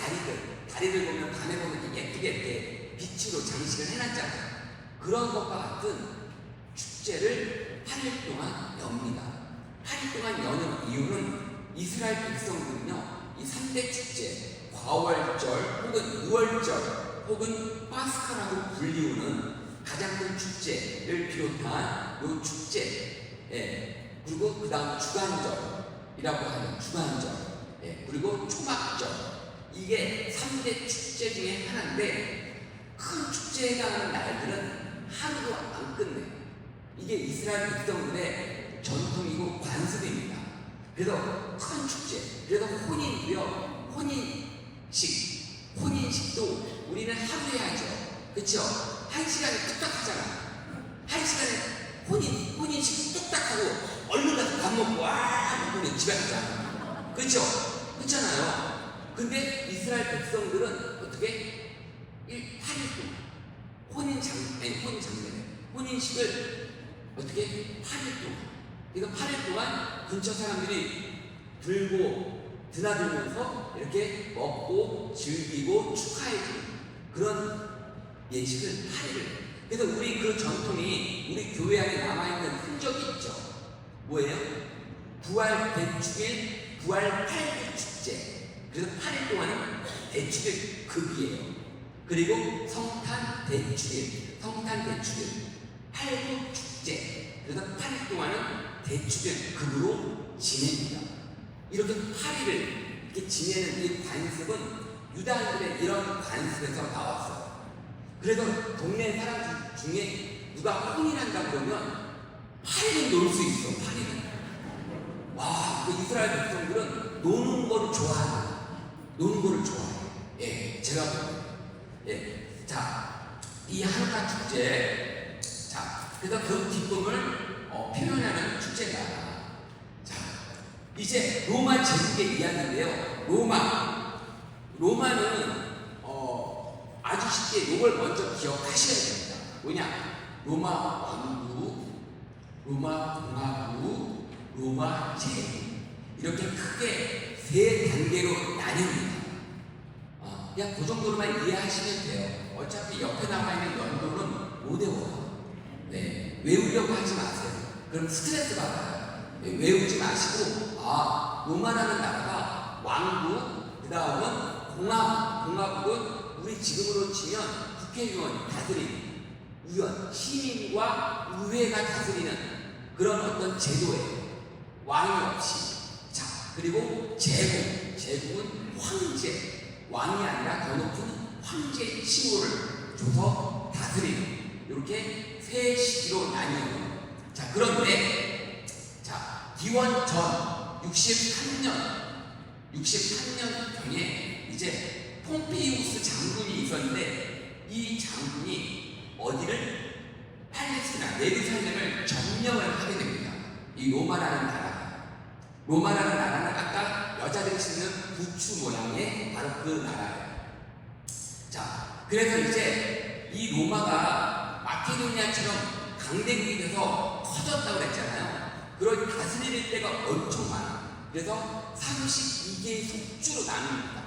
다리들 보면 밤에 보면 이렇게 예쁘게 이렇게 빛으로 장식을 해놨잖아요. 그런 것과 같은 축제를 8일 동안 엽니다. 8일 동안 여는 이유는 이스라엘 백성들은요, 이 3대 축제, 과월절 혹은 유월절 혹은 파스카라고 불리우는 가장 큰 축제를 비롯한 이 축제, 그리고 그 다음 주간절이라고 하는 주간절, 그리고 초막절, 이게 3대 축제 중에 하나인데 큰 축제에 해당하는 날들은 하루도 안 끝내요. 이게 이스라엘 백성들의 전통이고 관습입니다. 그래서 큰 축제, 그래서 혼인도요, 혼인식도 우리는 하루 해야죠. 그쵸? 1시간에 뚝딱 하잖아. 1시간에 혼인식 뚝딱 하고 얼른 가서 밥 먹고 먹고 집에 가잖아. 그쵸? 그렇잖아요. 근데 이스라엘 백성들은 어떻게 8일 동안 혼인식을 어떻게 8일 동안, 그러니까 8일 동안 근처 사람들이 들고 드나들면서 이렇게 먹고 즐기고 축하해주는 그런 예식을 8일을. 그래서 우리 그 전통이 우리 교회 안에 남아있는 흔적이 있죠. 뭐예요? 부활 대축일, 부활 8일 축제. 그래서 8일 동안은 대축일 급이에요. 그리고 성탄 대축일, 8일 축제. 그래서 8일 동안은 대축일 급으로 지냅니다. 이렇게 8일을 이렇게 지내는 이 관습은 유다인들의 이런 관습에서 나왔어요. 그래서 동네 사람 중에 누가 혼인한다 그러면 8일은 놀 수 있어. 8일은. 와, 그 이스라엘 백성들은 노는 거를 좋아해요. 제가 자, 이 한가 축제, 자, 그래서 그 기쁨을 표현하는 축제다. 자, 이제 로마 제국의 이야기인데요. 로마는 아주 쉽게 요걸 먼저 기억하셔야 됩니다. 뭐냐? 로마 왕국, 로마 공화국, 로마 제국, 이렇게 크게 세 단계로 나뉩니다. 그냥 그 정도로만 이해하시면 돼요. 어차피 옆에 남아있는 연도는 못 외워요. 외우려고 하지 마세요. 그럼 스트레스 받아요. 외우지 마시고, 로마라는 나라가 왕국, 그 다음은 공화국은 우리 지금으로 치면 국회의원 다스리는 의원, 시민과 의회가 다스리는 그런 어떤 제도예요. 왕이 없이. 자, 그리고 제국은 황제, 왕이 아니라 더 높은 황제 칭호를 줘서 다스리는, 이렇게 세 시기로 나뉘어요. 자, 그런데 기원 전 63년경에 이제 폼페이우스 장군이 있었는데, 이 장군이 어디를, 팔레스티나 예루살렘을 점령을 하게 됩니다. 이 로마라는 나라는 아까 여자들이 신는 부추 모양의 바로 그 나라예요. 자, 그래서 이제 이 로마가 마케도니아처럼 강대국이 돼서 커졌다고 그랬잖아요. 그런 다스릴 때가 엄청 많아. 그래서 32개의 속주로 나눕니다.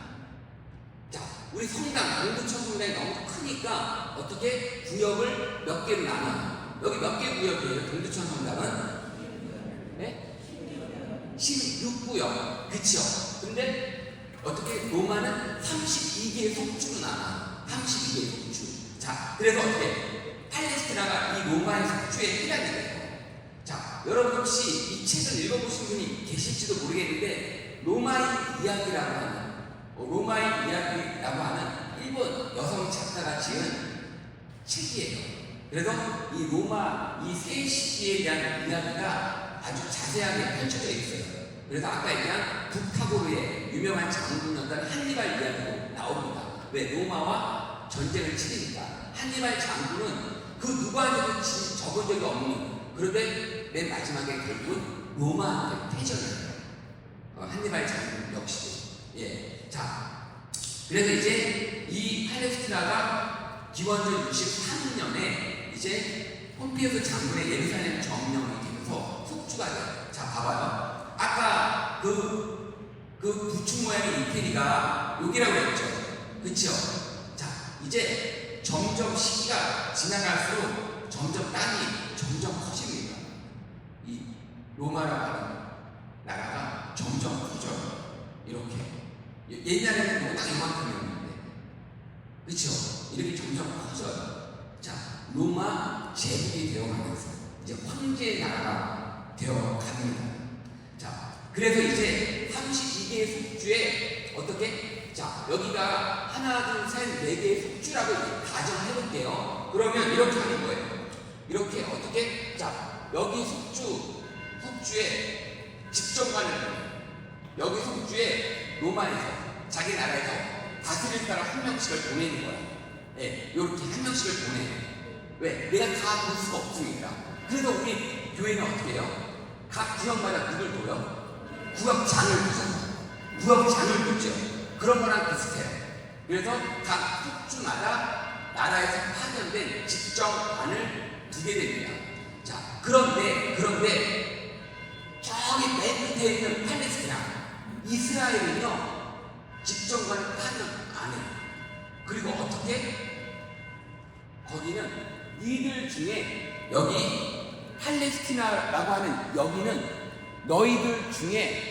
자, 우리 성당, 공구천 성당이 너무 크니까 어떻게 구역을 몇 개로 나눠요? 여기 몇 개 구역이에요? 동두천 성당은? 16구역. 그쵸? 근데 어떻게 로마는 32개의 속주로 나눠요. 32개의 속주. 자, 그래서 어떻게 팔레스티나가 이 로마의 속주에 해당이 돼요. 자, 여러분 혹시 이 책을 읽어보신 분이 계실지도 모르겠는데, 로마의 이야기라고 하는 일본 여성 작가가 지은 책이에요. 그래서 이 로마 이 세 시기에 대한 이야기가 아주 자세하게 펼쳐져 있어요. 그래서 아까 얘기한 북타고르의 유명한 장군이었던 한니발 이야기도 나옵니다. 왜? 로마와 전쟁을 치르니까. 한니발 장군은 그 누구한테도 적은 적이 없는. 그런데 맨 마지막에 결국은 로마한테 패전해요. 한니발 장군 역시. 예. 자, 그래서 이제 이 팔레스티나가 기원전 63년에 이제 폼페이오스 장군의 예루살렘 점령이 되면서 속주가 돼요. 자, 봐봐요. 아까 그 부축 모양의 이태리가 여기라고 했죠. 그쵸? 자, 이제 점점 시기가 지나갈수록 점점 땅이 점점 커집니다. 이 로마라고 하는 나라가 점점 커져요. 이렇게. 옛날에는 뭐 딱 이만큼이었는데. 그쵸? 이렇게 점점 커져요. 자, 로마 제국이 되어가면서 이제 황제의 나라가 되어갑니다. 자, 그래서 이제 32개의 속주에 어떻게? 자, 여기가 하나, 둘, 셋, 네 개의 속주라고 가정해볼게요. 그러면 이렇게 하는 거예요. 이렇게 어떻게? 자, 여기 속주에 집정관을 여기 속주에 로마에서 자기 나라에서 다스릴 사람 한 명씩을 보내는 거야. 네, 이렇게 한 명씩을 보내. 왜? 내가 다 볼 수가 없으니까. 그래서 우리 교회는 어떻게 해요? 각 구역마다 누굴 둬요? 구역장을 두잖아. 구역장을 두죠. 그런 거랑 비슷해요. 그래서 각 속주마다 나라에서 파견된 집정관을 두게 됩니다. 자, 그런데 저기 맨 밑에 있는 팔레스티나, 이스라엘은요 집정관을 파견 안 해요. 그리고 어떻게? 거기는 니들 중에 여기 팔레스티나라고 하는 여기는 너희들 중에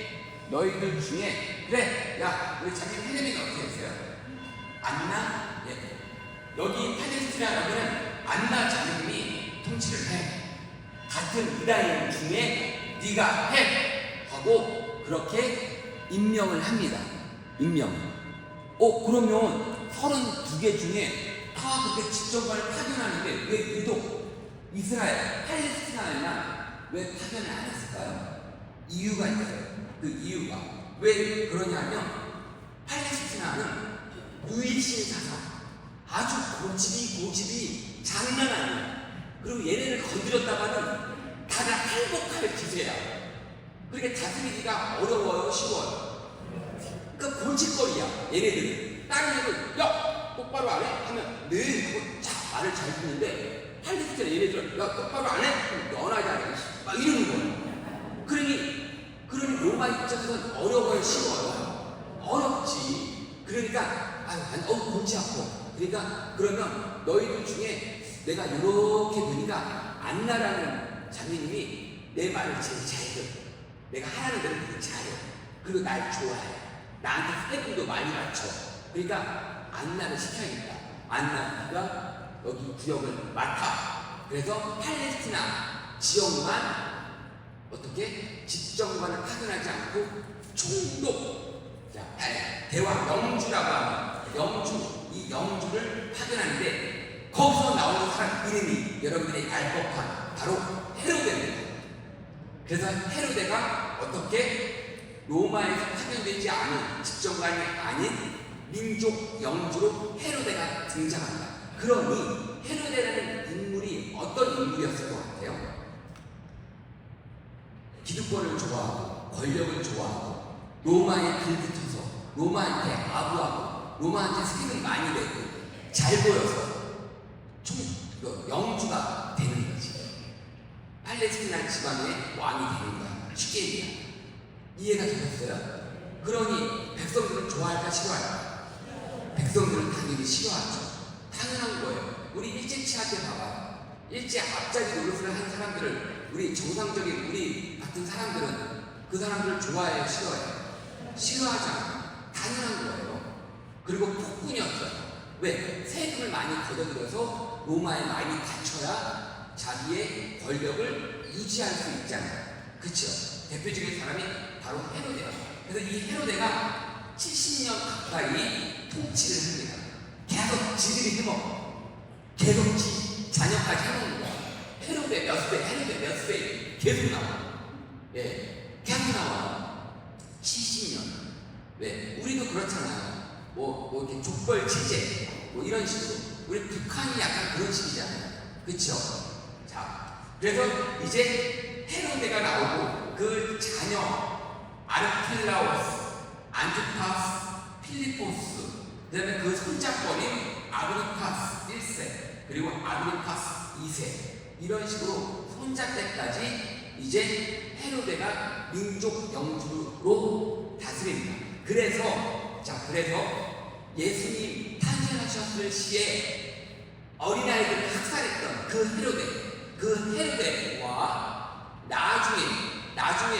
그래, 야, 우리 자기 헬레미가 어떻게 했어요? 안나? 예. 여기 팔레스티나 여기는 안나 자매님이 통치를 해. 같은 유다인 중에 네가 해 하고 그렇게 임명을 합니다. 임명. 그러면 32개 중에 다 그렇게 집정관을 파견하는데 왜 유독 이스라엘, 팔레스티나나 왜 파견을 안 했을까요? 이유가 있어요. 그 이유가 왜 그러냐면 팔레스티나는 유일신 사상, 아주 고집이 장난 아니에요. 그리고 얘네를 건드렸다가는 다들 할복할 기세야. 그러니까 다스리기가 어려워요, 쉬워요. 그러니까 골칫거리야, 얘네들은. 다른 애들, 야, 똑바로 안 해? 하면 늘 말을 잘 듣는데 팔레스티나 얘네들은, 야, 똑바로 안 해? 그럼 연하지 않아. 막 이러는 거예요. 그러니 로마 입장에서는 어려워요, 쉬워요? 어렵지. 그러니까, 골치 아파. 그러니까, 그러면 너희들 중에 내가 이렇게 보니까 안나라는 장님이 내 말을 제일 잘 들어. 내가 하라는 대로 되게 잘해. 그리고 날 좋아해. 나한테 세금도 많이 맞춰. 그러니까 안나를 시켜야겠다. 안나가 여기 구역을 맡아. 그래서 팔레스티나 지역만 어떻게 집정관을 파견하지 않고 총독, 대왕 영주라고 하는 이 영주를 파견하는데 거기서 나오는 사람 이름이 여러분들이 알 법한 바로 헤로데입니다. 그래서 헤로데가 어떻게 로마에서 파견되지 않은 집정관이 아닌 민족 영주로 헤로데가 등장한다. 그러니 헤로데라는 인물이 어떤 인물이었을 것 같아요? 기득권을 좋아하고 권력을 좋아하고 로마에 불붙어서 로마한테 아부하고 로마한테 세금 많이 내고 잘 보여서 영주가 되는 거지. 팔레스티나 지방의 왕이 되는 거야. 쉽게 얘기해. 이해가 되셨어요? 그러니 백성들은 좋아할까 싫어할까? 백성들은 당연히 싫어하죠. 당연한 거예요. 우리 일제치한테 봐봐. 일제 앞자리 노릇을 한 사람들을 우리 정상적인 우리 같은 사람들은 그 사람들을 좋아해요, 싫어해요? 싫어하잖아. 당연한 거예요. 그리고 폭군이었어요. 왜? 세금을 많이 걷어들여서 로마에 많이 갇혀야 자기의 권력을 유지할 수 있잖아요. 그쵸? 대표적인 사람이 바로 헤로데예요. 그래서 이 헤로데가 70년 가까이 통치를 합니다. 계속 지들이 해먹어. 계속 자녀까지 해먹는 거야. 헤로데 몇 세, 계속 나와. 예, 계속 나와. 70년. 왜? 우리도 그렇잖아요. 뭐 이렇게 족벌 체제, 뭐 이런 식으로. 우리 북한이 약간 그런 식이잖아요. 그쵸? 자, 그래서 이제 헤로데가 나오고 그 자녀 아르켈라오스, 안티파스, 필리포스, 그 다음에 그 손잡거린 아그리파스 1세, 그리고 아그리파스 2세, 이런 식으로 손자 때까지 이제 헤로데가 민족 영주로 다스립니다. 그래서 예수님 탄생하셨을 시에 어린아이들을 학살했던 그 헤로데와 나중에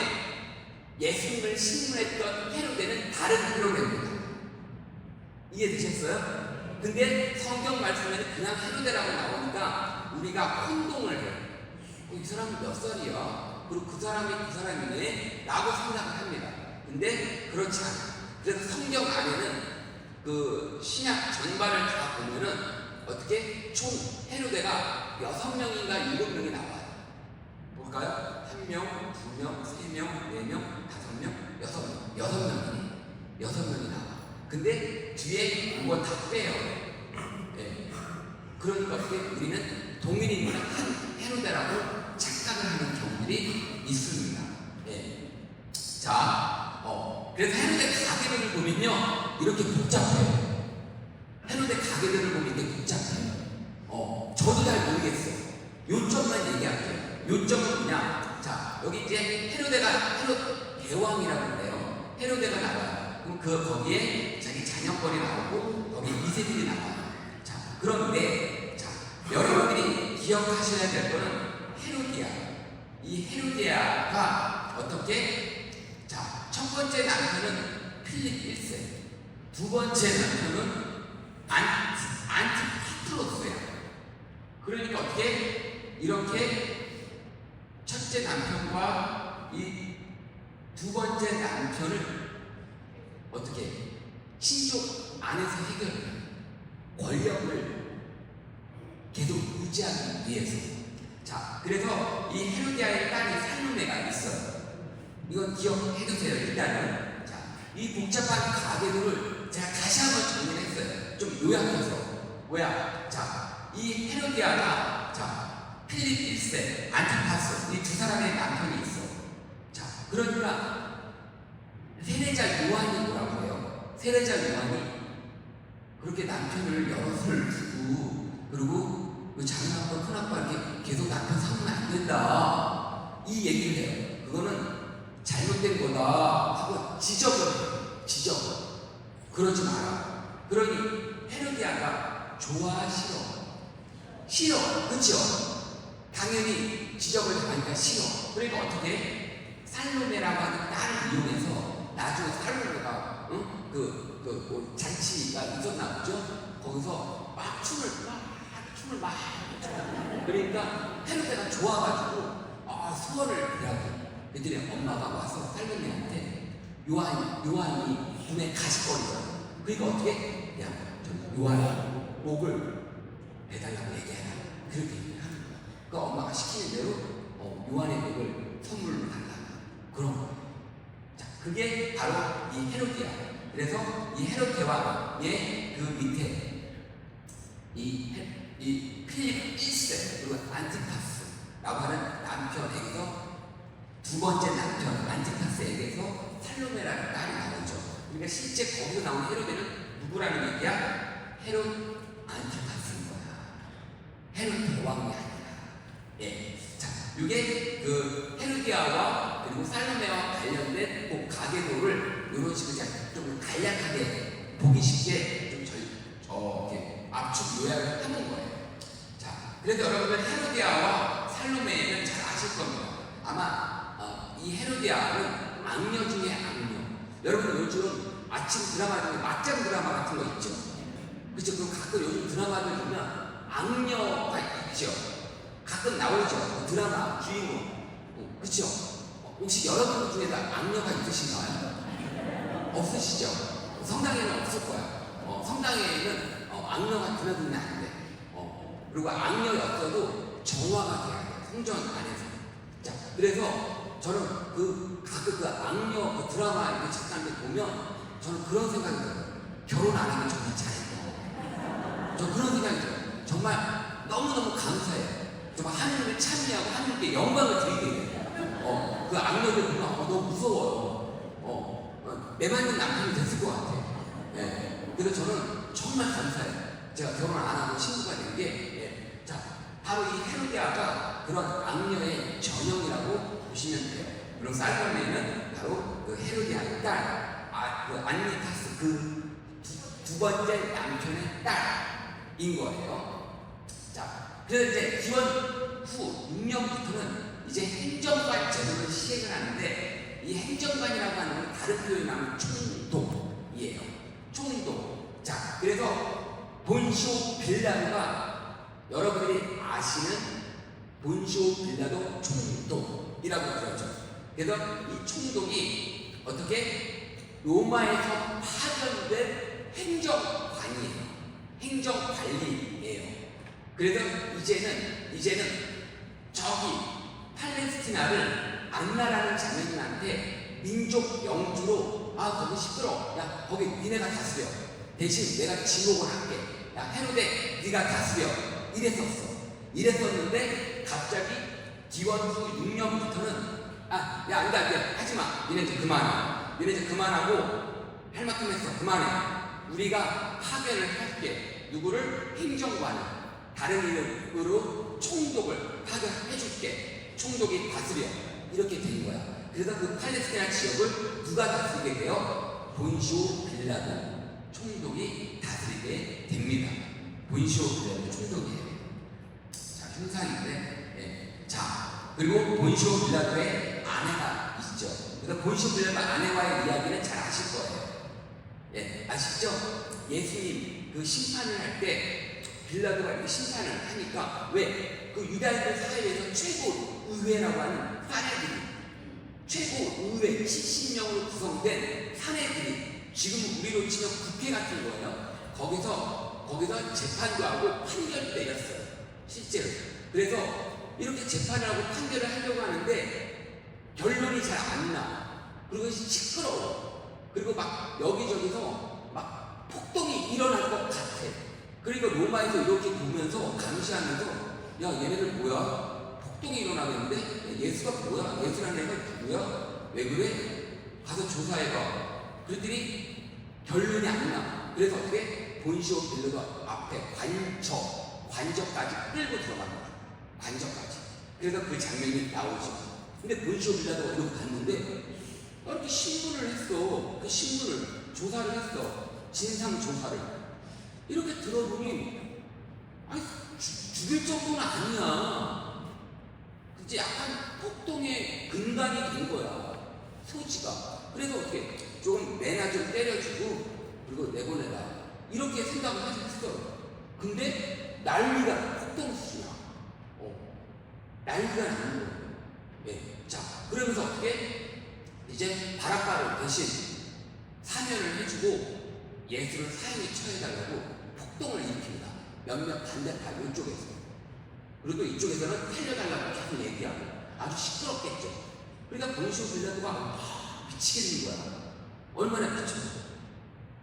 예수님을 신문했던 헤로데는 다른 헤로데입니다. 이해되셨어요? 근데 성경 말씀에는 그냥 헤로데라고 나오니까 우리가 혼동을 해요. 이 사람이 몇 살이야? 그리고 그 사람이네? 라고 생각을 합니다. 근데 그렇지 않아요. 그래서 성경 안에는 그 신약 전반을 다 보면은 어떻게 총 헤로데가 6명인가 7명이 나와요. 볼까요? 1명, 2명, 3명, 4명, 5명, 6명. 6명이 나와. 근데 뒤에 그거 다 빼요. 네. 그러니까 우리는 동일인 한 헤로데라고 착각을 하는 경우들이 있습니다. 네. 자, 그래서 헤로데 가계들을 보면요, 이렇게 복잡해요. 헤로데 가계들을 보면 이렇게 복잡해요. 저도 잘 모르겠어요. 요점만 얘기할게요. 요점은 그냥, 자, 여기 이제 헤로데 대왕이라고 그래요. 헤로데가 나와요. 그럼 거기에 자기 자녀권이 나오고, 거기에 2세들이 나와요. 자, 그런데, 자, 여러분들이 기억하셔야 될 거는 헤로디아. 이 헤로디아가 어떻게, 자, 첫 번째 남편은 필립 1세, 두 번째 남편은 안티파트로스야. 그러니까 어떻게 이렇게 첫째 남편과 이 두 번째 남편을 어떻게 신족 안에서 해결해요. 권력을 계속 유지하기 위해서. 자, 그래서 이 헤로디아의 딸이 살루메가 있어요. 이건 기억해두세요. 일단은. 자, 이 복잡한 가계도를 제가 다시 한번 정리했어요. 좀 요약해서. 뭐야? 자, 이 헤로디아가, 자, 필립 1세, 안티파스, 이 두 사람의 남편이 있어. 자, 그러니까 세례자 요한이 뭐라고 해요? 세례자 요한이 그렇게 남편을 여럿을 두고, 그리고 그 작은아빠, 큰아빠 이렇게 계속 남편 삼으면 안 된다, 이 얘기를 해요. 그거는 잘못된 거다 하고 지적을 해요. 지적을. 그러지 마라. 그러니 헤로디아가 좋아, 싫어. 그쵸? 당연히 지적을 당하니까 싫어. 그러니까 어떻게 살로메라고 하는 딸을 이용해서 나중에 살로메가 뭐 잔치가 있었나 보죠? 거기서 막 춤을 막 그러니까 헤로데가 좋아가지고 소원을 빌라고. 그랬더니 엄마가 와서 살로메한테 요한이 눈에 가시거리거든. 그러니까 어떻게? 야, 요한이 목을 내달라고 얘기해라. 그렇게 얘기를 하는 거야. 그러니까 엄마가 시키는 대로 요한의 목을 선물로 달라. 그런 거예요. 자, 그게 바로 이 헤로디아. 그래서 이 헤로데와의 그 밑에 이 필립 1세 그리고 안티파스라고 하는 남편에게서 두 번째 남편 안티파스에게서 살로메라는 딸이 나오죠. 그러니까 실제 거기서 나온 헤로데는 누구라는 얘기야? 헤롯 안티파스인 거야. 헤롯 대왕이 아니라. 예. 자, 이게 그 헤로디아와 그리고 살로메와 관련된 그 가계도를 이런 식으로 좀 간략하게 보기 쉽게 좀 이렇게 압축 요약을 하는 거예요. 자, 그래서 여러분들 헤로디아와 살로메는 잘 아실 겁니다. 아마 이 헤로디아는 악녀 중에 악녀. 여러분 요즘 아침 드라마 중에 맞짱 드라마 같은 거 있죠? 그렇죠? 그럼 가끔 요즘 드라마들 보면 악녀가 있죠? 가끔 나오죠? 그 드라마 주인공. 그렇죠? 혹시 여러분 중에 악녀가 있으신가요? 없으시죠? 성당에는 없을 거야. 성당에는 악녀가 드나들면 안 돼. 그리고 악녀였어도 정화가 돼야 돼. 성전 안에서. 자, 그래서 저는 가끔 그 악녀 그 드라마 이렇게 잠깐 보면 저는 그런 생각이 들어요. 결혼 안 하면 정말 잘했다. 저 그런 생각이 들어요. 정말 너무너무 감사해요. 정말 하나님을 찬미하고 하나님께 영광을 드리게 돼요. 그 악녀들 보면 너무 무서워요. 내 맞는 남편이 됐을 것 같아. 예. 그래서 저는 정말 감사해요. 제가 결혼 안 하고 신부가 된 게, 자, 바로 이 헤로디아가 그런 악녀의 전형이라고 보시면 돼요. 그럼 살로메는 바로 그 헤로디아의 딸, 그 안니타스 그 두 번째 남편의 딸인 거예요. 자, 그래서 이제 기원 후 6년부터는 이제 행정관 제도를 시행을 하는데, 이 행정관이라고 하는 건 다른 표현이 나오면 총독이에요. 총독. 자, 그래서 본시오 빌라도가 여러분들이 아시는 본시오 빌라도 총독이라고 그러죠. 그래서 이 총독이 어떻게 로마에서 파견된 행정관이에요. 행정관리예요. 그래서 이제는 저기 팔레스티나를 안나라는 자매님한테 민족 영주로 거기 시끄러. 야 거기 니네가 다스려. 대신 내가 지목을 할게. 야 헤로데 네가 다스려. 이랬었는데 갑자기 기원 후 6년부터는 야 안돼 하지마. 니네 이제 그만하고 할 만큼 했어. 그만해. 우리가 파견을 할게. 누구를? 행정관을. 다른 이름으로 총독을 파견해줄게. 총독이 다스려. 이렇게 된 거야. 그래서 그 팔레스티나 지역을 누가 다스리게 돼요? 본시오 빌라도 총독이 다스리게 됩니다. 본시오 빌라도 총독이에요. 자, 형상인데, 자, 그리고 본시오 빌라도의 아내가 있죠. 그래서 본시오 빌라도 아내와의 이야기는 잘 아실 거예요. 아시죠? 예수님 그 심판을 할 때 빌라도가 이렇게 심판을 하니까 왜? 그 유다인들 사이에서 최고 의회라고 하는 사내들이, 최고 의회 70명으로 구성된 사내들이, 지금 우리로 치면 국회 같은 거예요. 거기서 재판도 하고 판결도 내렸어요. 실제로. 그래서 이렇게 재판을 하고 판결을 하려고 하는데 결론이 잘 안 나. 그리고 시끄러워. 그리고 막 여기저기서 막 폭동이 일어날 것 같아. 그러니까 로마에서 이렇게 보면서 감시하면서 야 얘네들 뭐야? 폭동이 일어나겠는데? 예수가 뭐야? 예수라는 애가 누구야? 왜 그래? 가서 조사해봐. 그랬더니 결론이 안 나. 그래서 어떻게? 본시오 빌라도 앞에 관저까지 끌고 들어간 거야. 관저까지. 그래서 그 장면이 나오죠. 근데 본시오 빌라도가 이렇게 갔는데 이렇게 신문을 했어. 그 신문을 조사를 했어. 진상 조사를. 이렇게 들어보니 죽일 정도는 아니야. 이제 약간 폭동의 근간이 된 거야. 소지가. 그래서 어떻게 조금 매나 좀 때려주고 그리고 내보내라. 이렇게 생각을 하셨어. 근데 난리가 폭동 수준이야. 난리가 나는 거예요. 자, 그러면서 어떻게 이제 바라바를 대신 사면을 해주고 예수를 사형에 처해달라고 폭동을 일으킵니다. 몇몇 반대파 이쪽에서. 그리고 또 이쪽에서는 살려달라고 계속 얘기하고 아주 시끄럽겠죠. 그러니까 본시오 빌라도가 미치겠는 거야. 얼마나 미쳐.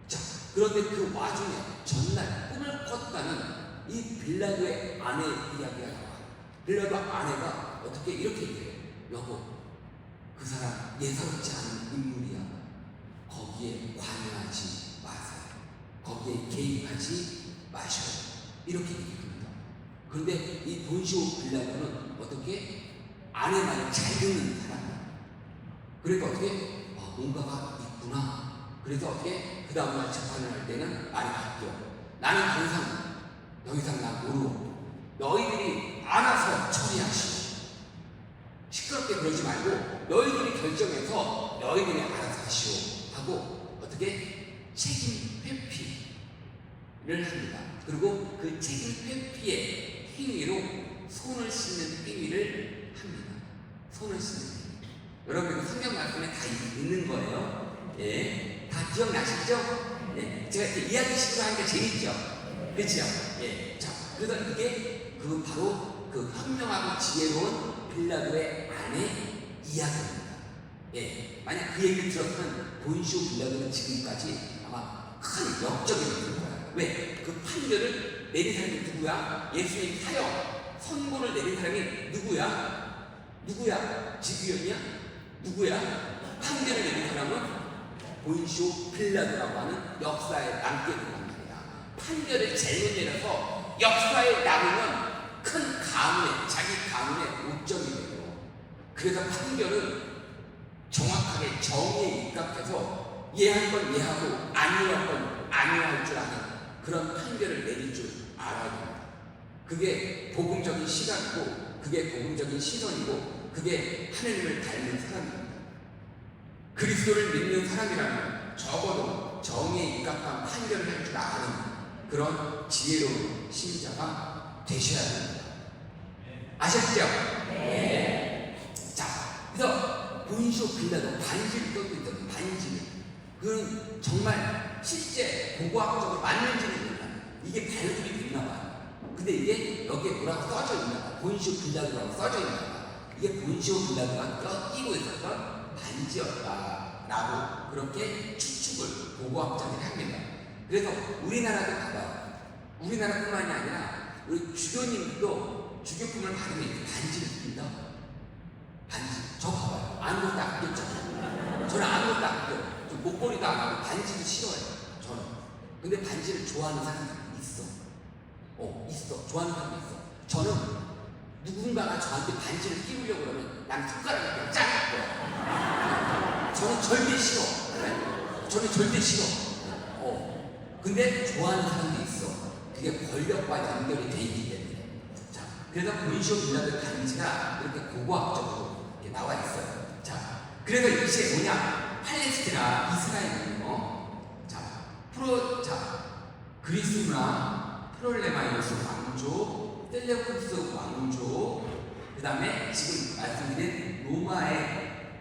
자, 그런데 그 와중에 전날 꿈을 꿨다는 이 빌라도의 아내 이야기가 나와. 빌라도 아내가 어떻게 이렇게 얘기해요. 여보, 그 사람 예사롭지 않은 인물이야. 거기에 관여하지 마세요. 거기에 개입하지 마셔요. 이렇게 얘기합니다. 그런데 이 본시오 빌라도는 어떻게 아내 말을 잘 듣는 사람이야. 그러니까 어떻게 뭔가가 있구나. 그래서 어떻게 그 다음날 재판을 할 때는 말이 바뀌어. 나는 더 이상 나 모르고 너희들이 알아서 처리하시오. 시끄럽게 그러지 말고 너희들이 결정해서 너희들이 알아서 하시오 하고 어떻게 책임 회피를 합니다. 그리고 그 책임 회피의 행위로 손을 씻는 행위를 합니다. 손을 씻는 행위. 여러분 성경 말씀에 다 있는 거예요. 다 기억나시죠? 제가 이렇게 이야기식으로 하니까 재밌죠? 그렇죠? 자, 그래서 이게 바로 그 현명하고 지혜로운 빌라도의 아내 이야기입니다. 만약 그 얘기를 들었으면 본시오 빌라도는 지금까지 아마 큰 역적이 됐을 거야. 왜? 그 판결을 내린 사람이 누구야? 예수님 사형 선고를 내린 사람이 누구야? 누구야? 지휘원이야? 누구야? 판결을 내린 사람은 본시오 빌라도라고 하는 역사에 남게 된단 말이야. 판결을 잘못 내려서 역사에 남으면 큰 가문에, 자기 가문의 오점이 돼요. 그래서 판결은 정확하게 정의에 입각해서 예할 건 예하고 아니할 건 아니할 줄 아는 그런 판결을 내릴 줄 알아야 됩니다. 그게 복음적인 시각이고, 그게 복음적인 시선이고, 그게 하느님을 닮은 사람입니다. 그리스도를 믿는 사람이라면 적어도 정의에 입각한 판결을 할 줄 아는 그런 지혜로운 신자가 되셔야 됩니다. 아셨죠? 네. 자, 그래서 본시오 빌라도 반지를 떠고 있던 반지를, 그건 정말 실제 고고학적으로 맞는지는 몰라. 이게 발급이 됐나 봐요. 근데 이게 여기에 뭐라고 써져 있나 봐. 본시오 빌라도라고 써져 있나 봐. 이게 본시오 빌라도가 끼고 있었던 반지였다라고 그렇게 추측을 고고학자들이 합니다. 그래서 우리나라도 봐봐요. 우리나라뿐만이 아니라 우리 주교님들도 주교품을 받으면 이렇게 반지를 낀다. 반지. 저 봐봐요. 아무것도 안 꼈잖아요. 저는 아무것도 안 껴요. 저 목걸이도 안 하고 반지도 싫어해요. 저는. 근데 반지를 좋아하는 사람이 있어. 있어. 좋아하는 사람이 있어. 저는 누군가가 저한테 반지를 끼우려고 그러면 난 손가락을 그냥 잘릴 거야. 저는 절대 싫어. 네? 저는 절대 싫어. 근데 좋아하는 사람도 있어. 그게 권력과 연결이 돼 있기 때문에. 자, 그래서 본시오 빌라도 반지가 이렇게 고고학적으로 이렇게 나와 있어요. 자, 그래서 이제 뭐냐? 팔레스티나 이스라엘은요. 자, 그리스 문화, 프롤레마이오스 왕조, 셀레우쿠스 왕조, 그 다음에 지금 말씀드린 로마의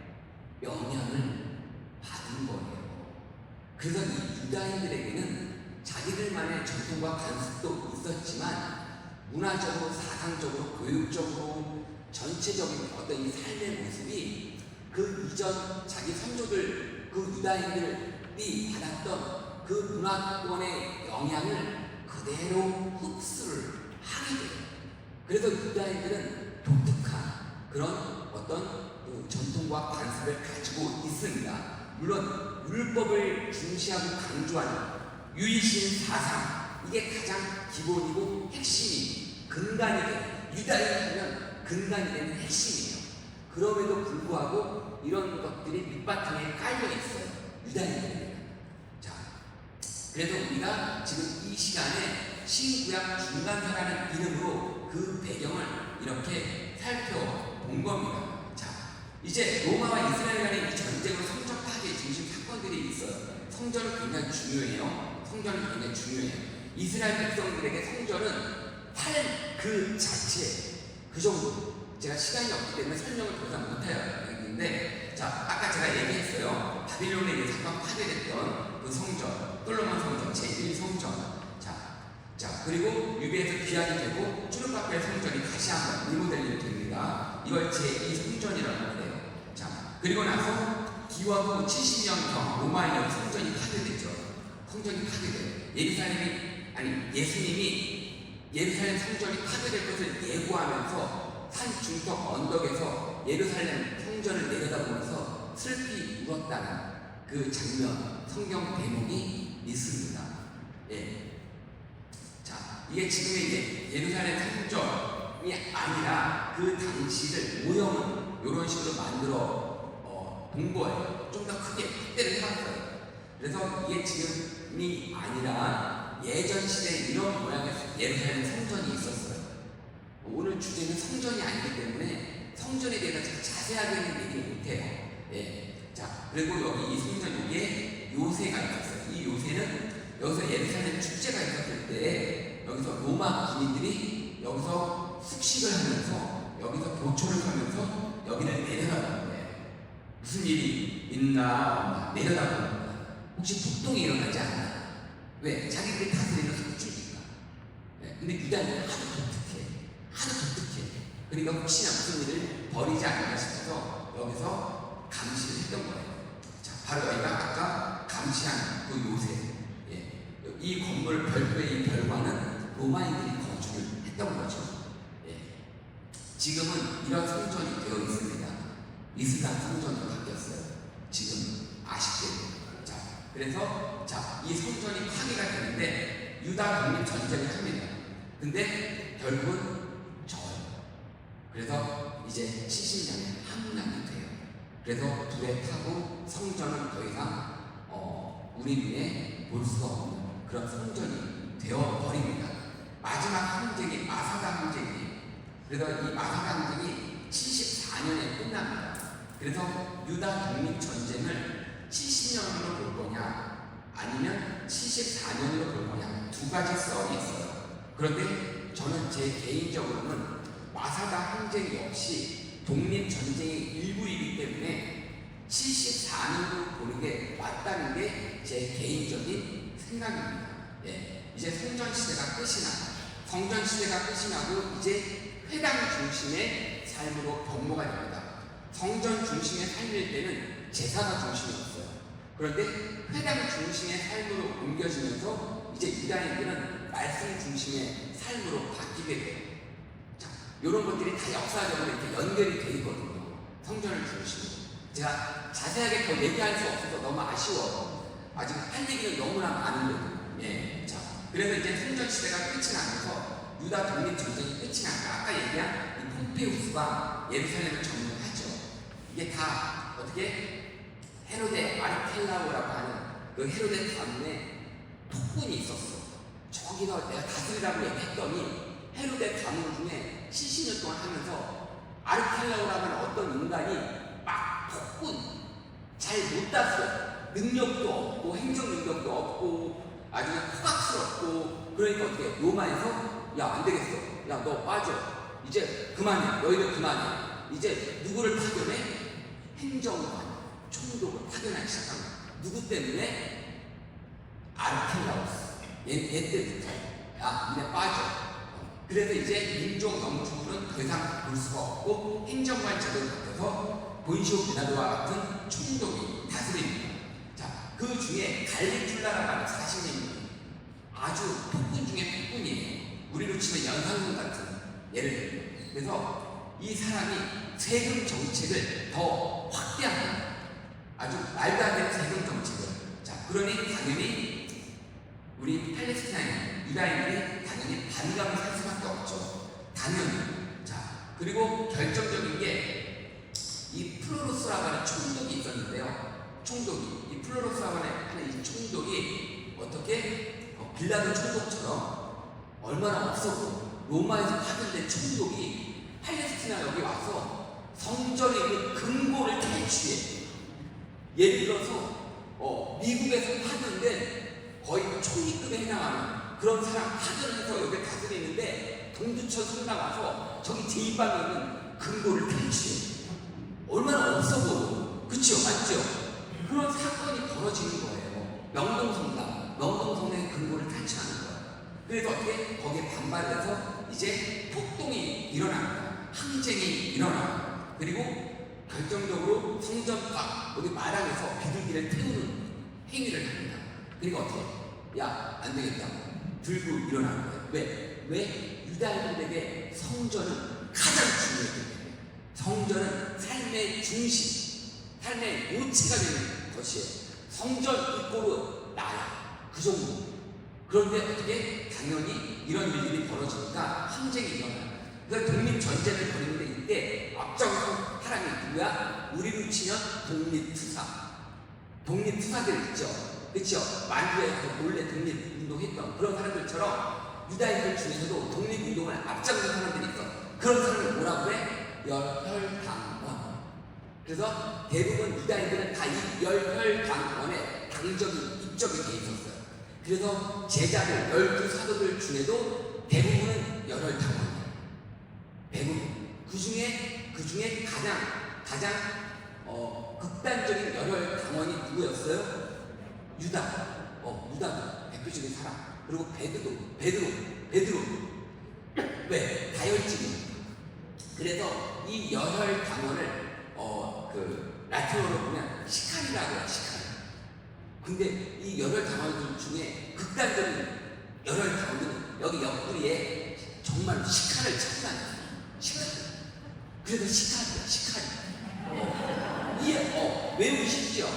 영향을 받은 거예요. 그래서 이 유다인들에게는 자기들만의 전통과 관습도 있었지만 문화적으로, 사상적으로, 교육적으로 전체적인 어떤 이 삶의 모습이 그 이전 자기 선조들, 그 유다인들이 받았던 그 문화권의 영향을 그대로 흡수를 하게 돼요. 그래서 유다인들은 독특한 그런 어떤 그 전통과 관습을 가지고 있습니다. 물론 율법을 중시하고 강조하는 유이신 사상, 이게 가장 기본이고 핵심이 근간이 되는, 유다인이면 근간이 되는 핵심이에요. 그럼에도 불구하고 이런 것들이 밑바탕에 깔려 있어요. 유다인들에게는. 자, 그래서 우리가 지금 이 시간에 신구약 중간사라는 이름으로 그 배경을 이렇게 살펴본 겁니다. 자, 이제 로마와 이스라엘 간의 이 전쟁으로 성적 파괴의 중심 사건들이 있어요. 성전은 굉장히 중요해요. 성전은 굉장히 중요해요. 이스라엘 백성들에게 성전은 삶 그 자체, 그 정도. 제가 시간이 없기 때문에 설명을 더 이상 못해요. 근데 자, 아까 제가 얘기했어요. 바빌론에 의해 잠깐 파괴됐던 그 성전, 솔로몬 성전, 제1성전. 자, 그리고 유비에서 귀환이 되고 추르파크의 성전이 다시 한번 리모델링 됩니다. 이걸 제2성전이라고 해요. 자, 그리고 나서 기원 후 70년경 로마의 성전이 파괴됐죠. 성전이 파괴돼요. 예수님이 예루살렘 성전이 파괴될 것을 예고하면서 산 중턱 언덕에서 예루살렘 성전을 내려다보면서 슬피 울었다는 그 장면, 성경 대목이 있습니다. 예. 자, 이게 지금의 이제 예루살렘 성전이 아니라 그 당시를 모형은 이런 식으로 만들어 본 거예요. 좀 더 크게 확대를 해봤어요. 그래서 이게 지금이 아니라 예전 시대에 이런 모양의 예루살렘 성전이 있었어요. 오늘 주제는 성전이 아니기 때문에 성전에 대해서 제가 자세하게는 얘기를 못해요. 예. 자, 그리고 여기 이 성전 여기에 요새가 있었어요. 이 요새는 여기서 예루살렘 축제가 있었을 때 여기서 로마 군인들이 여기서 숙식을 하면서 여기서 도초를 하면서 여기를 내려다보는 거예요. 무슨 일이 있나 내려다보는 거예요. 혹시 폭동이 일어나지 않나? 왜? 자기들이 다스리는 속주니까. 네. 근데 유다인은 하도 독특해. 그러니까 혹시나 무슨 일을 벌이지 않을까 싶어서 여기서 감시를 했던 거예요. 자, 바로 여기가 아까 감시한 그 요새. 예. 이 건물 별도의 이 별관은 로마인들이 거주를 했던 거죠. 예. 지금은 이런 성전이 되어 있습니다. 이슬람 성전으로 바뀌었어요. 지금 아쉽게도. 자, 그래서 이 성전이 파괴가 되는데 유다 독립 전쟁을 합니다. 근데 결국은 져요. 그래서 이제 70년에 함락이 돼요. 그래서 불에 타고 성전은 더 이상 우리 눈에 볼 수가 없는 그런 성전이 되어버립니다. 마지막 항쟁이 마사다 항쟁이에요. 그래서 이 마사다 항쟁이 74년에 끝납니다. 그래서 유다 독립 전쟁을 70년으로 볼 거냐 아니면 74년으로 볼 거냐 두 가지 썰이 있어요. 그런데 저는 제 개인적으로는 마사다 항쟁 역시 독립 전쟁의 일부이기 때문에 74년으로 보는 게 맞다는 게 제 개인적인 생각입니다. 예, 이제 성전 시대가 끝이 나요. 성전 시대가 끝이 나고 이제 회당 중심의 삶으로 변모가 됩니다. 성전 중심의 삶일 때는 제사가 중심이었어요. 그런데 회당 중심의 삶으로 옮겨지면서 이제 유다인들은 말씀 중심의 삶으로 바뀌게 돼요. 자, 이런 것들이 다 역사적으로 이렇게 연결이 되어 있거든요. 성전을 중심으로. 제가 자세하게 더 얘기할 수 없어서 너무 아쉬워요. 아직 할 얘기는 너무나 많은데도. 예. 자, 그래서 이제 성전 시대가 끝이 나면서 유다 독립 전쟁이 끝이 나니까 아까 얘기한 이 폼페우스가 예루살렘을 점령하죠. 이게 다 어떻게 헤로데 아르켈라오라고 하는 그 헤로데 가문에 폭군이 있었어. 저기서 내가 다스리라고 얘기했더니 헤로데 가문 중에 70년 동안 하면서 아르켈라오라고 하는 어떤 인간이 막 폭군 잘 못 다스려. 능력도 없고 행정 능력도 없고 아주 호각스럽고 그러니까 어떻게 로마에서 야 안 되겠어. 야 너 빠져. 이제 그만해. 너희들 그만해. 이제 누구를 파견해? 행정관, 총독을 파견하기 시작한 거야. 누구 때문에? 아르켈라우스. 얘 때부터. 야, 니네 빠져. 그래서 이제 민족 영주는 더 이상 볼 수가 없고 행정관 제도로 바뀌어서 본시오 비나도와 같은 총독이 다스립니다. 자, 그 중에 갈리툴라라고 하는 40년이 아주 폭군 중에 폭군이에요. 우리로 치면 연산군 같은 예를 들면. 그래서 이 사람이 세금 정책을 더 확대합니다. 아주 말도 안 되는 세금 정책을. 자, 그러니 당연히 우리 팔레스타인 유다인들이 당연히 반감을 살 수밖에 없죠. 당연히. 자, 그리고 결정적인 게 이 플로로스라고 하는 총독이 있었는데요. 총독이 이 플로로스라고 하는 이 총독이 어떻게 빌라도 총독처럼 얼마나 없었고 로마에서 파견된 총독이 팔레스티나 여기 와서 성전의 그 근거를 탈취해. 예를 들어서 미국에서 파견된 거의 총리급에 해당하는 그런 사람 파견해서 여기 다스리는데 동두천 성당 와서 저기 제2방에 있는 근거를 탈취해. 얼마나 없어 보여. 그쵸? 맞죠? 그런 사건이 벌어지는 거예요. 명동성당의 근거를 탈취하는 거예요. 그래서 어떻게 거기에 반발해서 이제 폭동이 일어납니다. 항쟁이 일어나요. 그리고 결정적으로 성전 밖 여기 마당에서 비둘기를 태우는 행위를 합니다. 그리고 어떻게? 야, 안 되겠다. 들고 일어나는 거예요. 왜? 유다인들에게 성전은 가장 중요했기 때문에. 성전은 삶의 중심, 삶의 모체가 되는 것이에요. 성전 이꼬르 나야. 그 정도. 그런데 어떻게? 당연히 이런 일들이 벌어지니까 항쟁이 일어나요. 그래서 독립전쟁을 벌이는데 이때 앞장서 사람이 누구야? 우리로 치면 독립투사들 있죠. 그렇죠? 만주에서 몰래 독립운동했던 그런 사람들처럼 유다인들 중에서도 독립운동을 앞장선 사람들이 있어. 그런 사람을 뭐라고 해? 열혈당원. 그래서 대부분 유다인들은 다 이 열혈당원에 입적이 돼 있었어요. 그래서 제자들 12사도들 중에도 대부분은 열혈당원이에요. 대부분. 그 중에 가장 극단적인 열혈당원이 누구였어요? 유다가 대표적인 사람. 그리고 베드로. 왜? 다혈질이니까. 그래서 이 열혈당원을 라틴어로 보면 시카리라고 해요. 시카리. 근데 이 열혈당원들 중에 극단적인 열혈당원들은 여기 옆구리에 정말 식칼을 차고 다녔어요. 식칼. 그래서 식칼이야. 외우십시오.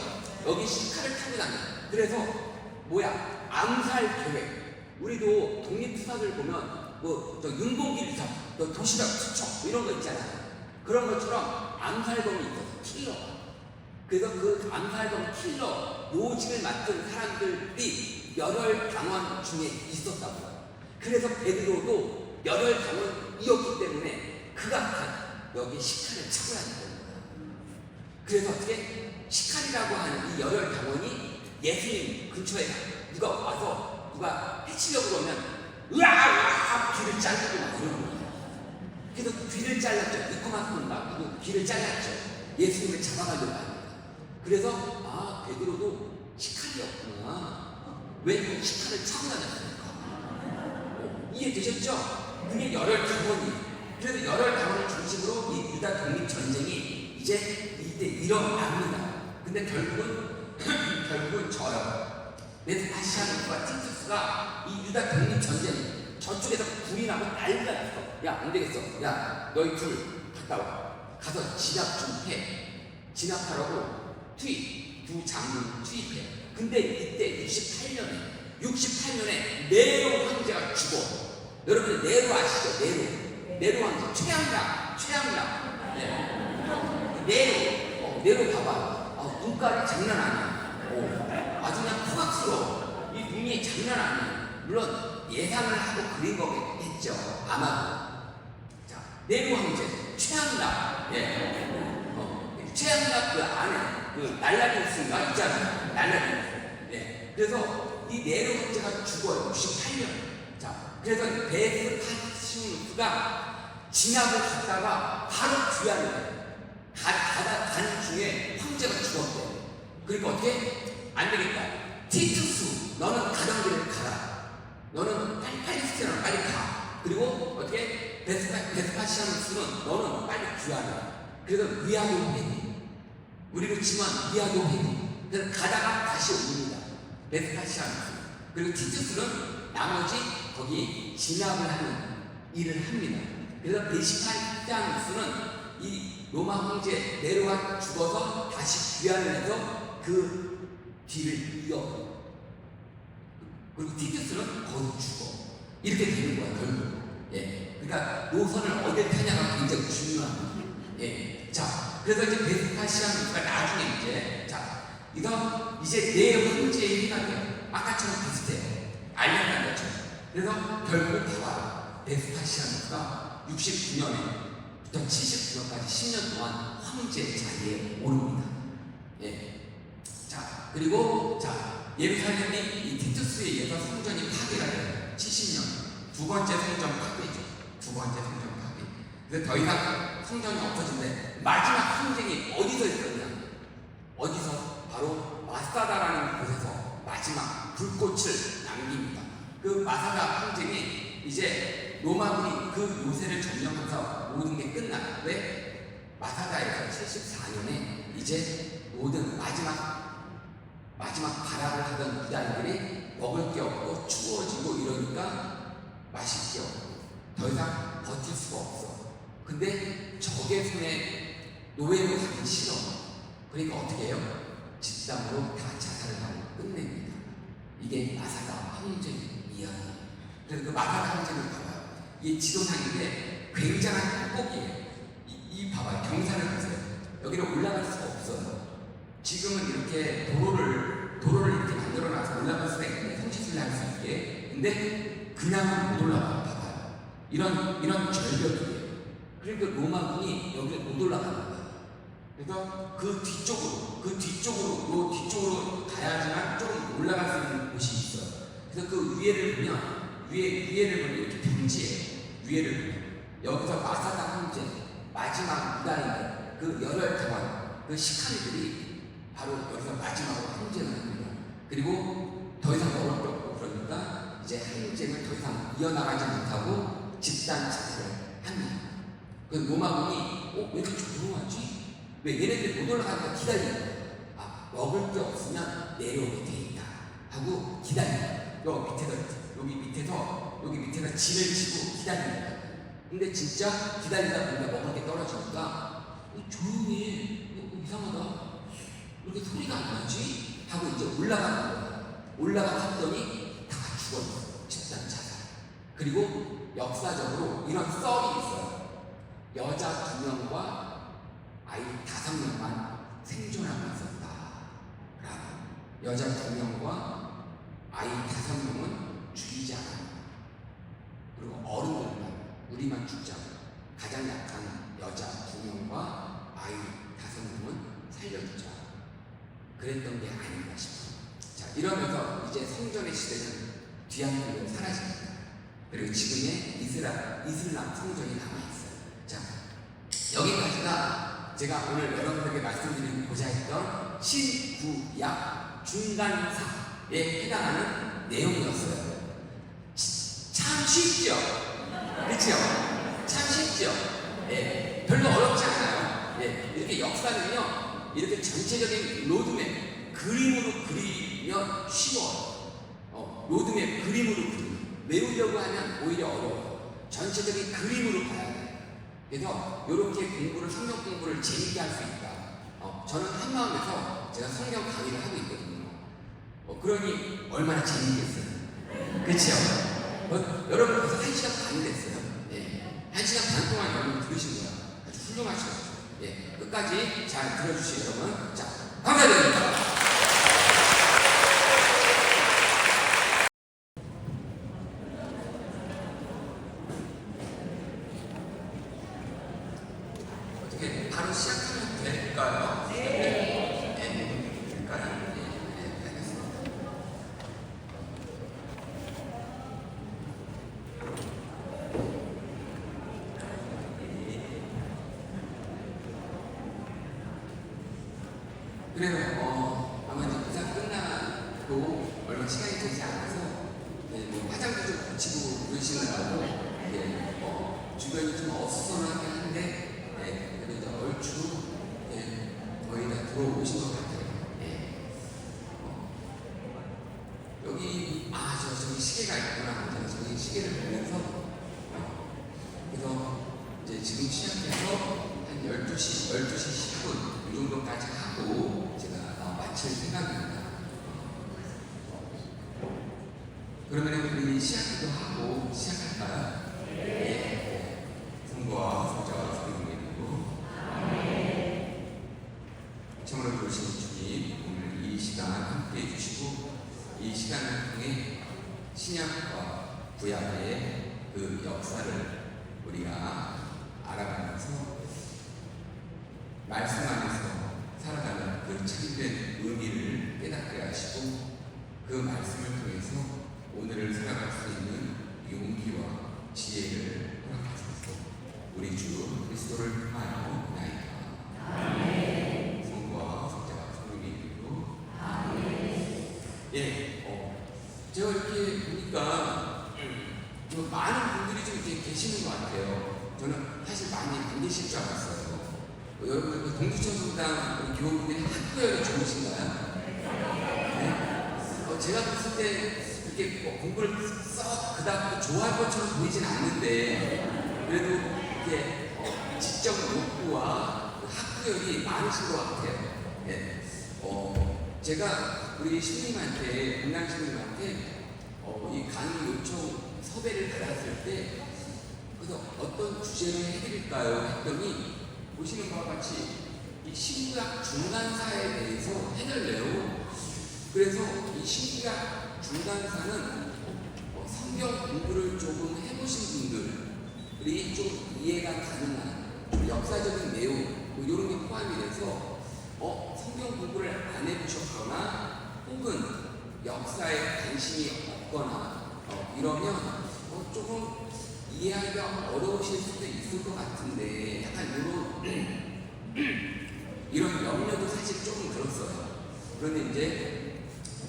여기 식칼을 타고 다녀. 그래서 뭐야? 암살 계획. 우리도 독립투사들 보면 저 윤봉길 리사, 도시락 투척 이런 거 있잖아요. 그런 것처럼 암살범이 있어서 킬러. 그래서 그 암살범 킬러 요직을 맡은 사람들이 열혈당원 중에 있었다고요. 그래서 베드로도 열혈당원이었기 때문에 극악한 여기 식칼을 차고 다니는 거예요. 그래서 어떻게 식칼이라고 하는 이 열혈당원이 예수님 근처에 누가 와서 누가 해치려고 그러면 으악 귀를 자르고 막 이러는 거예요. 그래서 귀를 잘랐죠. 니코마스는 막 귀를 잘랐죠. 예수님을 잡아가려고 합니다. 그래서 베드로도 식칼이었구나. 왜 그 식칼을 차고 다녔습니까? 이해되셨죠? 그게 열혈당원이에요. 그래서 열혈당원을 중심으로 이 유다 독립 전쟁이 이제 이때 일어납니다. 근데 결국은 져요. 베스파시아누스와 티투스가 이 유다 독립 전쟁 저쪽에서 불이 나고 난리가 났어. 야, 안 되겠어. 야, 너희 둘 갔다 와. 가서 진압 좀 해. 진압하라고 두 장군 투입해. 근데 이때 68년에 네로 황제가 죽어. 여러분 네로 아시죠? 네로 황제 최양락. 네. 네로 봐봐. 눈깔이 장난 아니야. 아주 그냥 포악스러워. 이 눈이 장난 아니야. 물론 예상을 하고 그린 거겠죠. 아마도. 자, 네로 황제 최양락. 최양락 그 안에 그 날라리우스인가 있잖아요. 날라리우스. 그래서 이 네로 황제가 죽어요. 68년. 자, 그래서 베스파시아누스가 진압을 갔다가 바로 귀환을 해요. 가는 중에 황제가 죽었대. 그러니까 어떻게? 안 되겠다. 티투스, 너는 가던 길을 가라. 너는 팔레스티나로 빨리 가. 그리고 어떻게? 베스파시아누스는 너는 빨리 귀환해. 그래서 위하도 회의. 우리로 치면 위하도 회의. 그래서 가다가 다시 옵니다. 베스파시아누스. 그리고 티투스는 나머지 거기 진압을 하는 일을 합니다. 그래서 베스파시아누스는 이 로마 황제 네로가 죽어서 다시 귀환을 해서 그 뒤를 이어. 그리고 티투스는 거기서 죽어. 이렇게 되는 거야, 결국. 그러니까 노선을 어딜 타냐가 굉장히 중요합니다. 자, 그래서 이제 베스파시아누스가 나중에 이제 네 황제의 희망이에요. 아까처럼 비슷해요. 알려난 거죠. 그래서 결국 봐봐. 베스파시아누스가 69년부터 79년까지 10년 동안 황제 자리에 오릅니다. 자, 그리고 예루살렘이 이 티투스에 의해서 성전이 파괴가 돼요. 70년. 두 번째 성전 파괴죠. 두 번째 성전 파괴. 그래서 더 이상 성전이 없어진대. 마지막 항쟁이 어디서 있었냐? 어디서? 바로 마사다라는 곳에서 마지막 불꽃을 남깁니다. 그 마사다 항쟁이 이제 로마군이 그 요새를 점령해서 모든 게 끝나요. 왜? 마사다에서 74년에 이제 모든 마지막 발악을 하던 유다인들이 먹을 게 없고 추워지고 이러니까 마실 게 없고 더 이상 버틸 수가 없어. 근데 적의 손에 노예로 가기 싫어. 그러니까 어떻게 해요? 집단으로 다 자살을 하고 끝냅니다. 이게 마사다 항쟁 이야기. 그래서 그 마사다 항쟁을 봐봐요. 이 지도상인데 굉장한 폭곡이에요. 이 봐봐요. 경사를 보세요. 여기로 올라갈 수가 없어요. 지금은 이렇게 도로를 이렇게 만들어놔서 올라갈 수가 있는데 성취를 할 수 있게. 근데 그냥은 못 올라가요. 봐봐요. 이런 절벽이에요. 그러니까 로마군이 여기를 못 올라가는 거예요. 그래서 그 뒤쪽으로 가야지만 조금 올라갈 수 있는 곳이 있어요. 그래서 그 위에를 보면 이렇게 평지예요. 위에를 보면 여기서 마사다 황제 마지막 유다인들 그 열혈당원 그 시카리들이 바로 여기서 마지막으로 항쟁을 합니다. 그리고 더 이상 먹을 게 없고 그러니까 이제 항쟁을 더 이상 이어나가지 못하고 집단 자살을 합니다. 그 로마군이 왜 이렇게 조용하지? 왜 얘네들이 못 올라가니까 기다리는 거예요. 먹을 게 없으면 내려오게 돼 있다 하고 기다려요. 요 밑에다 여기 밑에다 진을 치고 기다리는 거야. 근데 진짜 기다리다 보니까 먹을 게 떨어지니까 조용히 이상하다. 이렇게 소리가 안 나지? 하고 이제 올라가는 거야. 올라갔더니 다 죽었어. 집단 자살. 그리고 역사적으로 이런 썰이 있어요. 여자 2명과 아이 5명만 생존하고 있었다. 라고. 여자 2명과 아이 5명은 죽이지 않았다. 그리고 어른들만 우리만 죽자고. 가장 약한 여자 2명과 아이 5명은 살려주자. 그랬던 게 아닌가 싶어요. 자, 이러면서 이제 성전의 시대는 뒤안길로 사라집니다. 그리고 지금의 이슬람 성전이 남아있어요. 자, 여기까지가 제가 오늘 여러분들에게 말씀드리고자 했던 신구약 중간사에 해당하는 내용이었어요. 참 쉽죠? 그렇죠? 참 쉽죠? 예, 별로 어렵지 않아요. 예, 이렇게 역사는요, 이렇게 전체적인 로드맵, 그림으로 그리면 쉬워요. 로드맵, 그림으로 그리면. 외우려고 하면 오히려 어려워요. 전체적인 그림으로 봐야 돼요. 그래서 이렇게 성경 공부를 재밌게 할 수 있다. 저는 한마음에서 제가 성경 강의를 하고 있거든요. 그러니 얼마나 재밌겠어요. 그렇죠? 여러분 벌써 1시간 반이 됐어요. 예. 1시간 반 동안 여러분 들으신 거야. 아주 훌륭하시죠. 예. 끝까지 잘 들어주시기 여러분. 자, 감사드립니다. 어떻게 바로 시작하면 될까요? 네. 될까요? 네, 알겠습니다. 그래요. 아마 이제 부산 끝나고 얼마 시간이 되지 않아서 화장도 좀 고치고 그러시느라고 주변이 좀 어수선하긴 한데 그래도 이제 얼추 거의 다 들어오신 것 같아요. 여기 저기 시계가 있구나. 제가 저기 시계를 보면서 그래서 이제 지금 시작해서 한 12시 10분 이 정도까지 하고 제가 마칠 생각입니다. 그러면 우리 시작도 하고 시작할까요? 네. 성부와 성자와 성령의 이름으로 참으로 좋으신 주님, 오늘 이 시간 함께 해주시고 이 시간을 통해 신약과 구약의 그 역사를 우리가 알아가면서 말씀 안에서 살아가는 그 참된 의미를 깨닫게 하시고 그 말씀을 통해서 오늘을 살아갈 수 있는 용기와 지혜를 허락하소서. 우리 주 그리스도를 통하여 나이다. 아멘. 성부와 성자와 성령의 이름으로 아멘. 제가 이렇게 보니까 많은 분들이 좀 이렇게 계시는 것 같아요. 저는 사실 많이 안 계실 줄 알았어요. 여러분, 동두천성당 교우분들이 학교열이 좋으신가요? 네? 제가 봤을 때 이렇게 공부를 썩 그닥 좋아할 것처럼 보이진 않는데 그래도 이렇게 지적 욕구와 학교열이 많으신 것 같아요. 네. 제가 우리 신님한테, 분당 신님한테 이 강의 요청 섭외를 받았을 때 그래서 어떤 주제를 해드릴까요? 했더니 보시는 바와 같이 이 신구약 중간사에 대해서 해달래요. 그래서 이 신구약 중간사는 성경 공부를 조금 해보신 분들이 좀 이해가 가능한 좀 역사적인 내용 이런 게 포함이 돼서 성경 공부를 안 해보셨거나 혹은 역사에 관심이 없거나 이러면 조금 이해하기가 어려우실 수도 있을 것 같은데 약간 이런 염려도 사실 조금 들었어요. 그런데 이제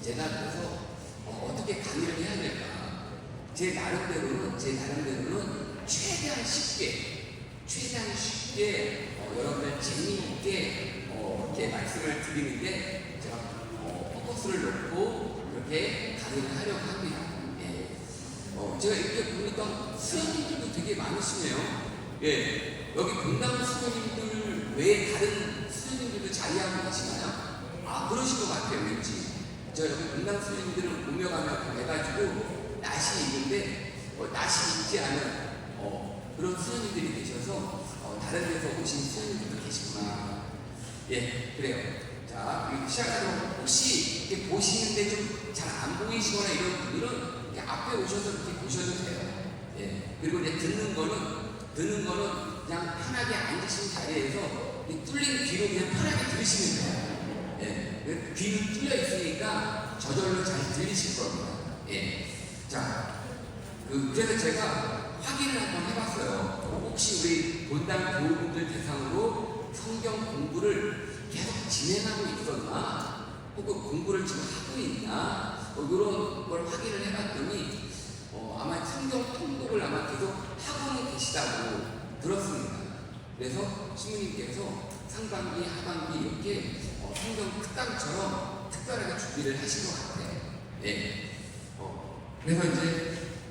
제가 그래서 어떻게 강의를 해야 될까? 제 나름대로는 최대한 쉽게 여러분들 재미있게 이렇게 말씀을 드리는데 제가 포커스를 놓고 그렇게 강의를 하려고 합니다. 제가 이렇게 보니까 수녀님들도 되게 많으시네요. 예, 여기 본당 수녀님들 외에 다른 수녀님들도 자리하고 계시나요? 아, 그러신 것 같아요, 왠지. 제가 여기 본당 수녀님들은 오며 가며 해가지고 낯이 있는데 낯이 있지 않은 그런 수녀님들이 계셔서 다른 데서 오신 수녀님들도 계시구나. 예, 그래요. 자, 그리고 시작하도록 혹시 이렇게 보시는데 좀 잘 안 보이시거나 이런 분들은 이렇게 앞에 오셔서 이렇게 보셔도 돼요. 예, 그리고 이제 듣는 거는 그냥 편하게 앉으신 자리에서 이 뚫린 귀로 그냥 편하게 들으시면 돼요. 예, 귀는 뚫려 있으니까 저절로 잘 들리실 겁니다. 예, 자, 그래서 제가 확인을 한번 해봤어요. 혹시 우리 본당 교우분들 대상으로 성경 공부를 계속 진행하고 있었나? 혹은 공부를 지금 하고 있나? 이런 걸 확인을 해봤더니 아마 성경 통독을 아마 계속 하고는 계시다고 들었습니다. 그래서 신부님께서 상반기, 하반기 이렇게 성경 특강처럼 특별하게 준비를 하신 것 같아요. 네. 그래서 이제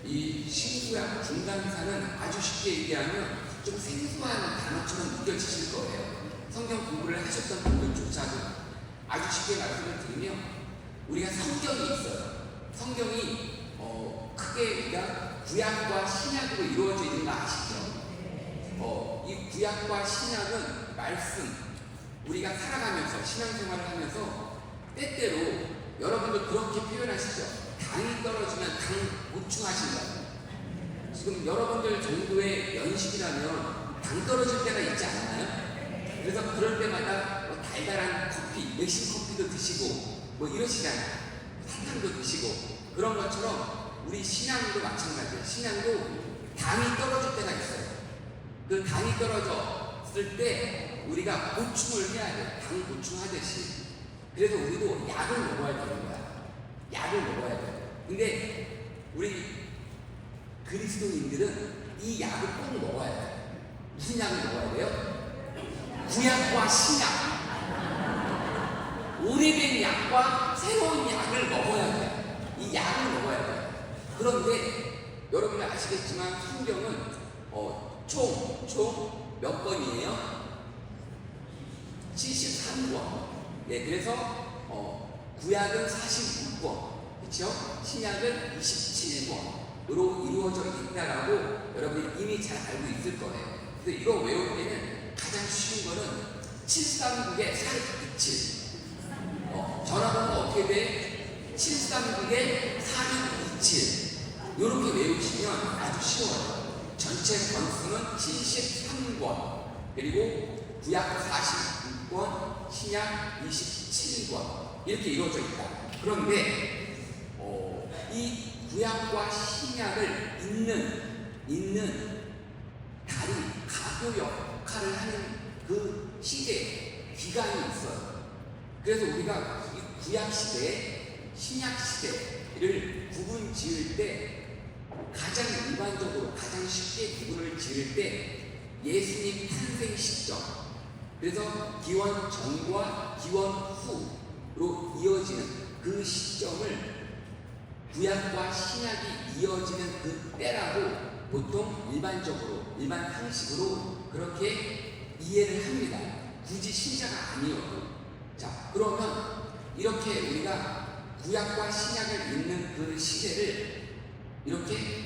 이 신구약 중간사는 아주 쉽게 얘기하면 좀 생소한 단어처럼 느껴지실 거예요. 성경 공부를 하셨던 분들조차도 아주 쉽게 말씀을 드리면 우리가 성경이 있어요. 성경이 크게 우리가 구약과 신약으로 이루어져 있는 거 아시죠? 이 구약과 신약은 말씀, 우리가 살아가면서 신앙생활을 하면서 때때로 여러분들 그렇게 표현하시죠. 당이 떨어지면 당 보충하신다고. 지금 여러분들 정도의 연식이라면 당 떨어질 때가 있지 않나요? 그래서 그럴 때마다 달달한 커피, 맥심 커피도 드시고 이러시잖아요. 사탕도 드시고 그런 것처럼 우리 신앙도 마찬가지예요. 신앙도 당이 떨어질 때가 있어요. 그 당이 떨어졌을 때 우리가 보충을 해야 돼요. 당 보충하듯이. 그래서 우리도 약을 먹어야 되는 거야. 약을 먹어야 돼요. 근데 우리 그리스도인들은 이 약을 꼭 먹어야 돼요. 무슨 약을 먹어야 돼요? 구약과 신약. 오래된 약과 새로운 약을 먹어야 돼요. 이 약을 먹어야 돼요. 그런데 여러분이 아시겠지만 성경은 총 몇 권이에요? 73권. 네, 그래서 구약은 46권, 그렇죠? 신약은 27권으로 이루어져 있다라고 여러분이 이미 잘 알고 있을 거예요. 그래서 이거 외울 때는 가장 쉬운 거는 739의 4627. 전화번호 어떻게 돼? 739의 4627. 이렇게 외우시면 아주 쉬워요. 전체 권수는 73권, 그리고 구약 46권, 신약 27권 이렇게 이루어져 있다. 그런데 이 구약과 신약을 읽는 다리, 가교 역할을 하는 그 시대, 기간이 있어요. 그래서 우리가 이 구약 시대, 신약 시대를 구분 지을 때 가장 일반적으로 가장 쉽게 구분을 지을 때 예수님 탄생 시점, 그래서 기원 전과 기원 후로 이어지는 그 시점을 구약과 신약이 이어지는 그 때라고 보통 일반 상식으로 그렇게 이해를 합니다. 굳이 신자가 아니어도. 자, 그러면 이렇게 우리가 구약과 신약을 읽는 그 시대를 이렇게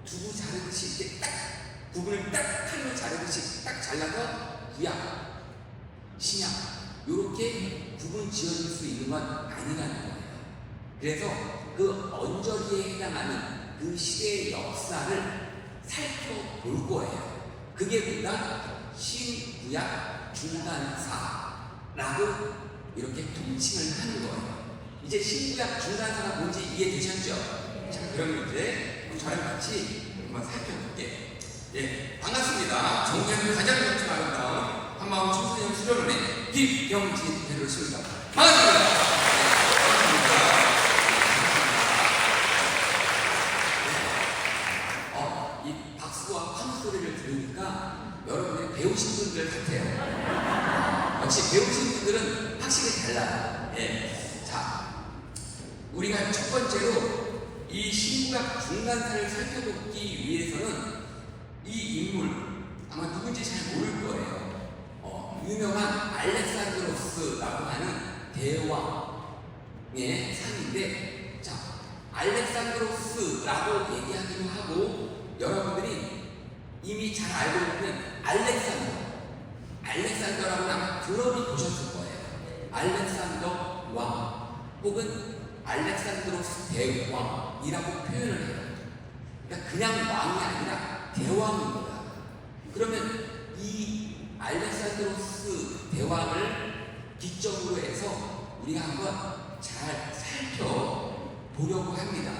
두부 자르듯이 이렇게 딱 구분을 딱 칼로 자르듯이 딱 잘라서 구약, 신약 이렇게 구분 지어줄 수 있는 건 아니라는 거예요. 그래서 그 언저리에 해당하는 그 시대의 역사를 살펴볼 거예요. 그게 우리가 신구약 중간사라고 이렇게 통칭을 하는 거예요. 이제 신구약 중간사가 뭔지 이해되셨죠? 자, 그러면 이제 저랑 같이 한번 살펴볼게요. 예, 반갑습니다. 정부에는 가장 명칭 아름다운 한마음 청소년 수련원의 김병진 대로십니다. 반갑습니다. 이 박수와 환호 소리를 들으니까 여러분이 배우신 분들 같아요. 역시 배우신 분들은 확실히 달라요. 예. 자, 우리가 첫 번째로 이 신구약 중간사를 살펴보기 위해서는 이 인물 아마 누군지 잘 모를 거예요. 유명한 알렉산드로스라고 하는 대왕의 상인데, 자, 알렉산드로스라고 얘기하기도 하고 여러분들이 이미 잘 알고 있는 알렉산더라고는 아마 들어보셨을 거예요. 알렉산더 왕 혹은 알렉산드로스 대왕이라고 표현을 해요. 그러니까 그냥 왕이 아니라 대왕입니다. 그러면 이 알렉산드로스 대왕을 기점으로 해서 우리가 한번 잘 살펴보려고 합니다.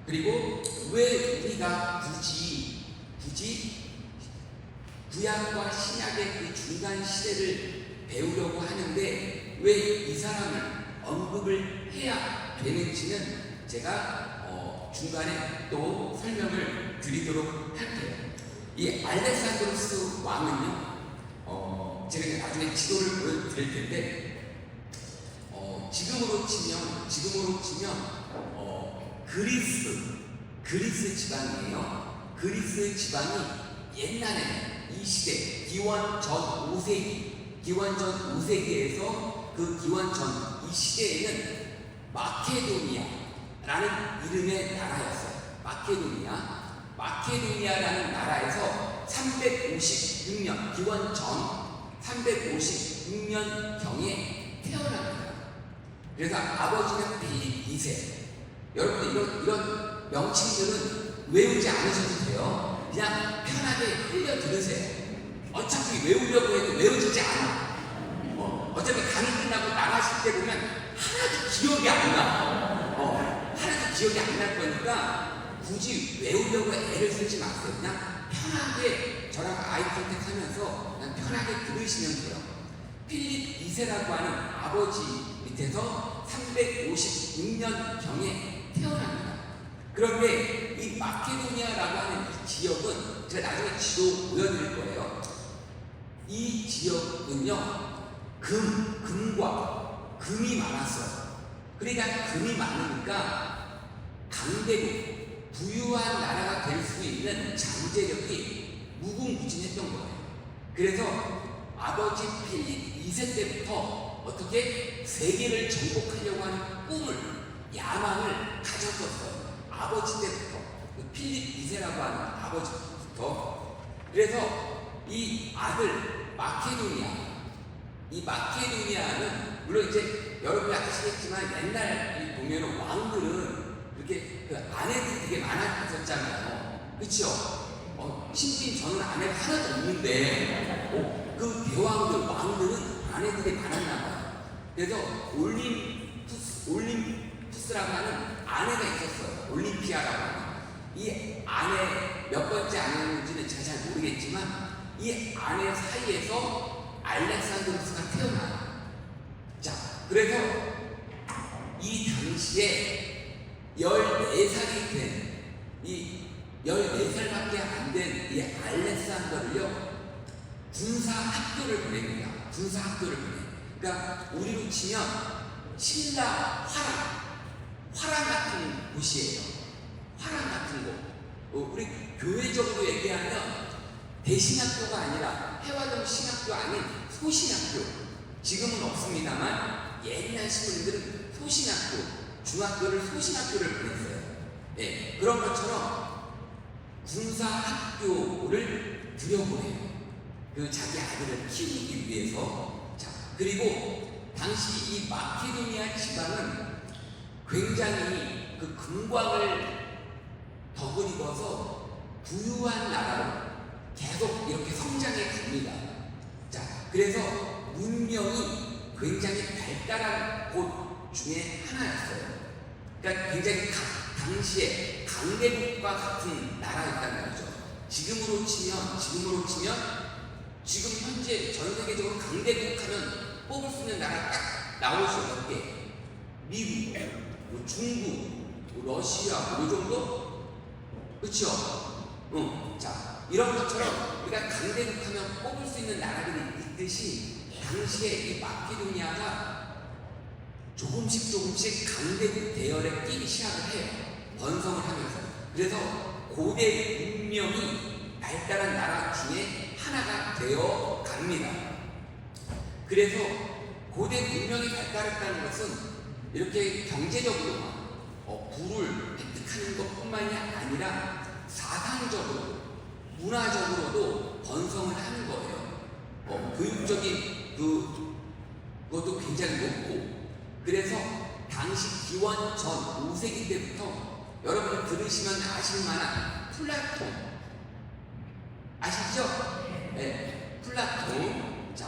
그리고 왜 우리가 굳이 구약과 신약의 그 중간 시대를 배우려고 하는데 왜 이 사람을 언급을 해야 되는지는 제가 중간에 또 설명을 드리도록 할게요. 이 알렉산드로스 왕은요, 제가 나중에 지도를 보여드릴 텐데, 지금으로 치면 그리스 지방이에요. 그리스 지방이 옛날에 이 시대 기원 전 5세기에서 그 기원 전 이 시대에는 마케도니아라는 이름의 나라였어요. 마케도니아라는 나라에서 356년 기원 전 356년경에 태어납니다. 그래서 아버지는 필립 2세. 여러분들 이런 명칭들은 외우지 않으셔도 돼요. 그냥 편하게 흘려 들으세요. 어차피 외우려고 해도 외워지지 않아. 어차피 강의 끝나고 나가실 때 보면 하나도 기억이 안 나. 하나도 기억이 안 날 거니까 굳이 외우려고 애를 쓰지 마세요. 그냥 편하게 저랑 아이 컨택 하면서 그냥 편하게 들으시면 돼요. 필립 2세라고 하는 아버지 밑에서 356년경에 태어납니다. 그런데 이 마케도니아라고 하는 이 지역은 제가 나중에 지도 보여드릴 거예요. 이 지역은요, 금이 많았어요. 그러니까 금이 많으니까 강대국, 부유한 나라가 될 수 있는 잠재력이 무궁무진했던 거예요. 그래서 아버지 필립 2세 때부터 어떻게 세계를 정복하려고 하는 야망을 가졌었어요. 아버지 때부터, 필립 2세라고 하는 아버지부터. 그래서 이 아들 마케도니아는 물론 이제 여러분이 아시겠지만 옛날 보면 왕들은 이렇게 그 아내들이 되게 많았었잖아요. 그렇죠? 신빈 저는 아내가 하나도 없는데 그 대왕들 왕들은 아내들이 많았나 봐요. 그래서 올림푸스라고 하는 아내가 있었어요. 올림피아라고 하는. 이 아내 몇 번째 아내인지는 제가 잘 모르겠지만 이 아내 사이에서 알렉산드로스가 태어나요. 자, 그래서 이 당시에 14살이 된 이 14살밖에 안 된 이 알렉산더를요, 군사학교를 보냅니다. 그러니까 우리로 치면 신라 화랑 같은 곳이에요. 화랑 같은 곳. 우리 교회적으로 얘기하면 대신학교가 아니라 해화동 신학교 아닌 소신학교. 지금은 없습니다만 옛날 신부님들은 중학교를 소신학교를 보냈어요. 네, 그런 것처럼 군사학교를 들여보내요. 그 자기 아들을 키우기 위해서. 자, 그리고 당시 이 마케도니아 지방은 굉장히 그 금광을 덕을입어서 부유한 나라로 계속 이렇게 성장해 갑니다. 자, 그래서 문명이 굉장히 발달한 곳 중에 하나였어요. 그러니까 굉장히 당시에 강대국과 같은 나라였다는 거죠. 지금으로 치면 지금 현재 전 세계적으로 강대국 하면 뽑을 수 있는 나라 딱 나오죠. 몇 개. 미국, 중국, 러시아, 이 정도? 그렇죠? 자, 이런 것처럼 우리가 강대국 하면 뽑을 수 있는 나라들이 있듯이 당시에 이 마케도니아가 조금씩 강대국 대열에 끼기 시작을 해요. 번성을 하면서, 그래서 고대 문명이 발달한 나라 중에 하나가 되어 갑니다. 그래서 고대 문명이 발달했다는 것은 이렇게 경제적으로만 부를 획득하는 것뿐만이 아니라 사상적으로, 문화적으로도 번성을 하는 거예요. 교육적인 그것도 굉장히 높고, 그래서 당시 기원 전 5세기 때부터 여러분 들으시면 아실 만한 플라톤 아시죠? 네, 플라톤, 자,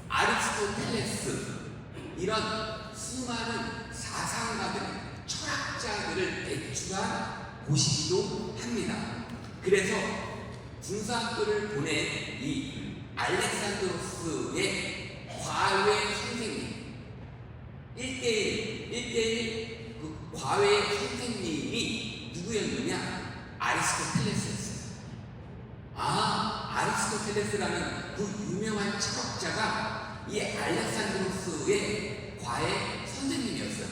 아리스토텔레스, 이런 수많은 사상가들, 철학자들을 배출한 곳이기도 합니다. 그래서 군사학교를 보낸 이 알렉산드로스의 과외 선생님, 1대1 그 과외 선생님이 누구였느냐? 아리스토텔레스였어요. 아리스토텔레스라는 그 유명한 철학자가 이 알렉산드로스의 과외 선생님이었어요.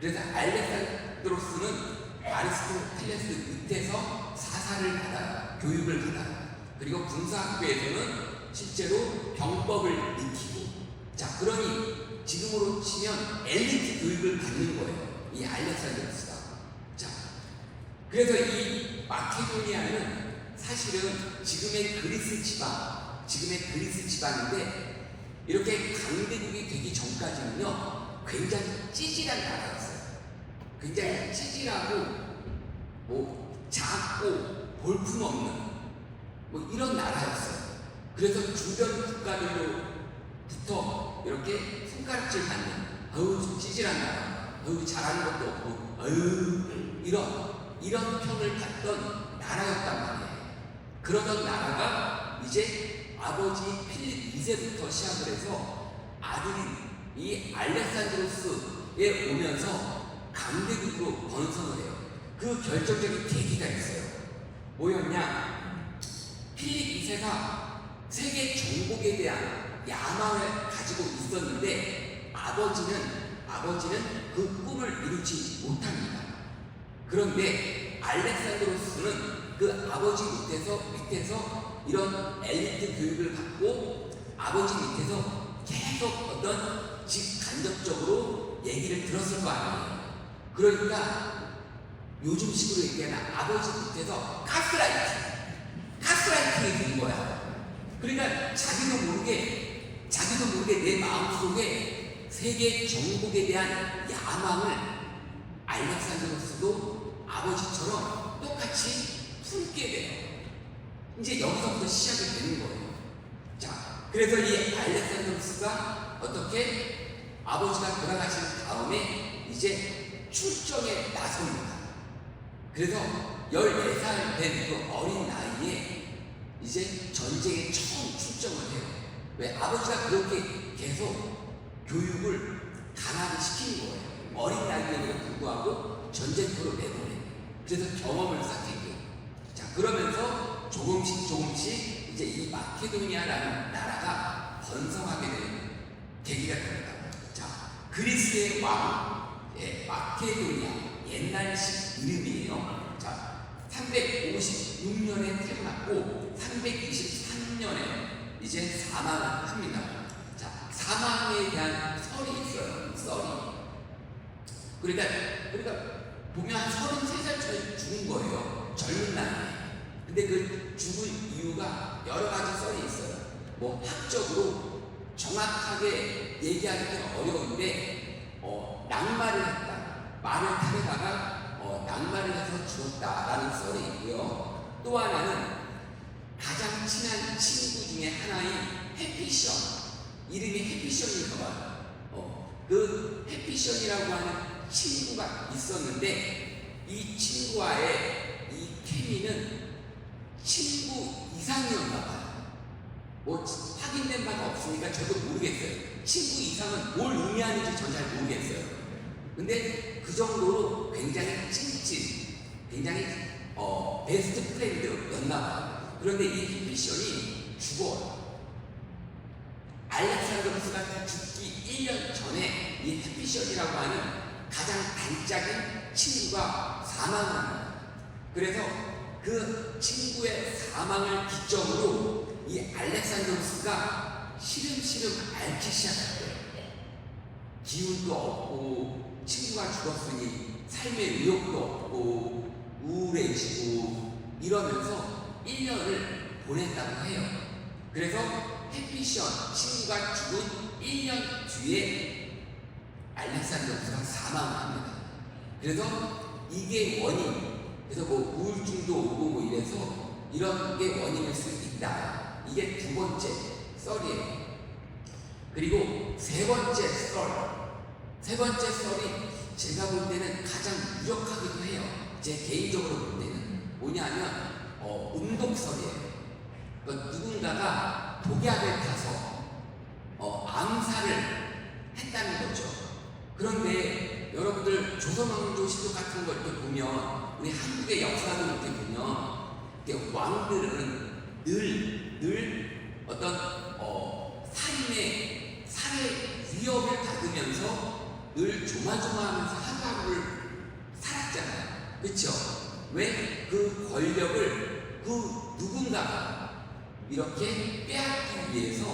그래서 알렉산드로스는 아리스토텔레스 밑에서 사사를 받아, 교육을 받아, 그리고 군사학교에서는 실제로 병법을 익히고, 자, 그러니 지금으로 치면 엘리트 교육을 받는 거예요, 이 알렉산드로스가. 자, 그래서 이 마케도니아는 사실은 지금의 그리스 지방인데, 이렇게 강대국이 되기 전까지는요 굉장히 찌질한 나라였어요. 굉장히 찌질하고 작고 볼품없는 이런 나라였어요. 그래서 주변 국가들로부터 이렇게 손가락질 받는, 좀 찌질한 나라, 잘하는 것도 없고, 이런 평을 받던 나라였단 말이에요. 그러던 나라가 이제 아버지 필립 2세부터 시작을 해서 아들인 이 알렉산드로스에 오면서 강대국으로 번성을 해요. 그 결정적인 계기가 있어요. 뭐였냐? 필립 2세가 세계 정복에 대한 야망을 가지고 있었는데 아버지는 그 꿈을 이루지 못합니다. 그런데 알렉산드로스는 그 아버지 밑에서 이런 엘리트 교육을 받고, 아버지 밑에서 계속 어떤 직간접적으로 얘기를 들었을 거 아니에요. 그러니까 요즘식으로 얘기하면 아버지 밑에서 가스라이팅이 된 거야. 그러니까 자기도 모르게 내 마음속에 세계 정복에 대한 야망을 알렉산드로스도 아버지처럼 똑같이 품게 돼요. 이제 여기서부터 시작이 되는 거예요. 자, 그래서 이 알렉산드로스가 어떻게 아버지가 돌아가신 다음에 이제 출정에 나섭니다. 그래서 14살 된 그 어린 나이에 이제 전쟁에 처음 출정을 해요. 왜? 아버지가 그렇게 계속 교육을 강하게 시킨 거예요. 어린 나이에도 불구하고 전쟁터로 내보내. 그래서 경험을 쌓게 돼요. 자, 그러면서 조금씩 이제 이 마케도니아라는 나라가 번성하게 되는 계기가 됩니다. 자, 그리스의 왕, 마케도니아, 옛날식 이름이에요. 자, 356년에 태어났고 323년에 이제 사망을 합니다. 자, 사망에 대한 설이 있어요. 그러니까 보면 한 33살쯤에 죽은 거예요. 젊은 나이에. 근데 그 죽은 이유가 여러 가지 썰이 있어요. 학적으로 정확하게 얘기하기는 어려운데, 낙마를 했다. 말을 타려다가 낙마를 해서 죽었다라는 썰이 있고요. 또 하나는 가장 친한 친구 중에 하나인 해피션, 이름이 해피션인가 봐요. 그 해피션이라고 하는 친구가 있었는데, 이 친구와의 이 케미는 친구 이상이었나 봐요. 확인된 바가 없으니까 저도 모르겠어요. 친구 이상은 뭘 의미하는지 전 잘 모르겠어요. 근데 그 정도로 굉장히 찐찐, 굉장히 베스트 프렌드였나 봐요. 그런데 이 해피션이 죽어요. 알렉산드로스가 죽기 1년 전에 이 해피션이라고 하는 가장 단짝인 친구가 사망을 합니다. 그래서 그 친구의 사망을 기점으로 이 알렉산드로스가 시름시름 앓기 시작했대요. 기운도 없고 친구가 죽었으니 삶의 의욕도 없고 우울해지고 이러면서 1년을 보냈다고 해요. 그래서 햇빛션 친구가 죽은 1년 뒤에 알렉산드로스가 사망을 합니다. 그래서 이게 원인, 그래서 뭐 우울증도 오고 뭐 이래서 이런 게 원인일 수 있다. 이게 두 번째 썰이에요. 그리고 세 번째 썰이 제가 볼 때는 가장 유력하기도 해요. 제 개인적으로 볼 때는 뭐냐면 운동설이에요. 그러니까 누군가가 독약을 타서 암살을 했다는 거죠. 그런데 여러분들 조선왕조 시조 같은 걸 또 보면 우리 한국의 역사를 이렇게 보면 이렇게 왕들은 늘 어떤 살해 위협을 받으면서 늘 조마조마하면서 하루하루를 살았잖아요. 그렇죠? 왜? 그 권력을 그 누군가가 이렇게 빼앗기 위해서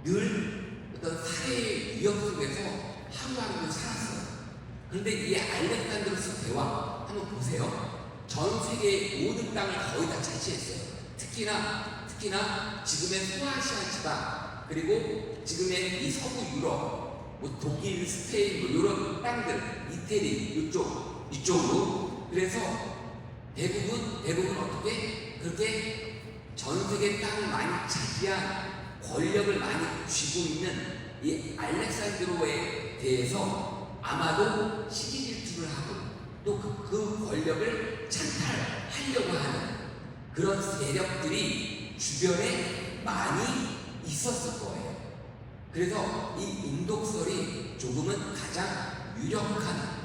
늘 어떤 살해의 위협 속에서 하루하루를 살았어요. 그런데 이 알렉산드로스 대왕 한번 보세요. 전 세계의 모든 땅을 거의 다 차지했어요. 특히나 지금의 소아시아 지방, 그리고 지금의 이 서부 유럽, 뭐 독일, 스페인, 뭐 이런 땅들, 이태리 이쪽으로. 그래서 대부분 어떻게 그렇게 전 세계 땅을 많이 차지한 권력을 많이 쥐고 있는 이 알렉산드로에 대해서 아마도 시기 질투를 하고 또 그 권력을 찬탈하려고 하는 그런 세력들이 주변에 많이 있었을 거예요. 그래서 이 인독설이 조금은 가장 유력한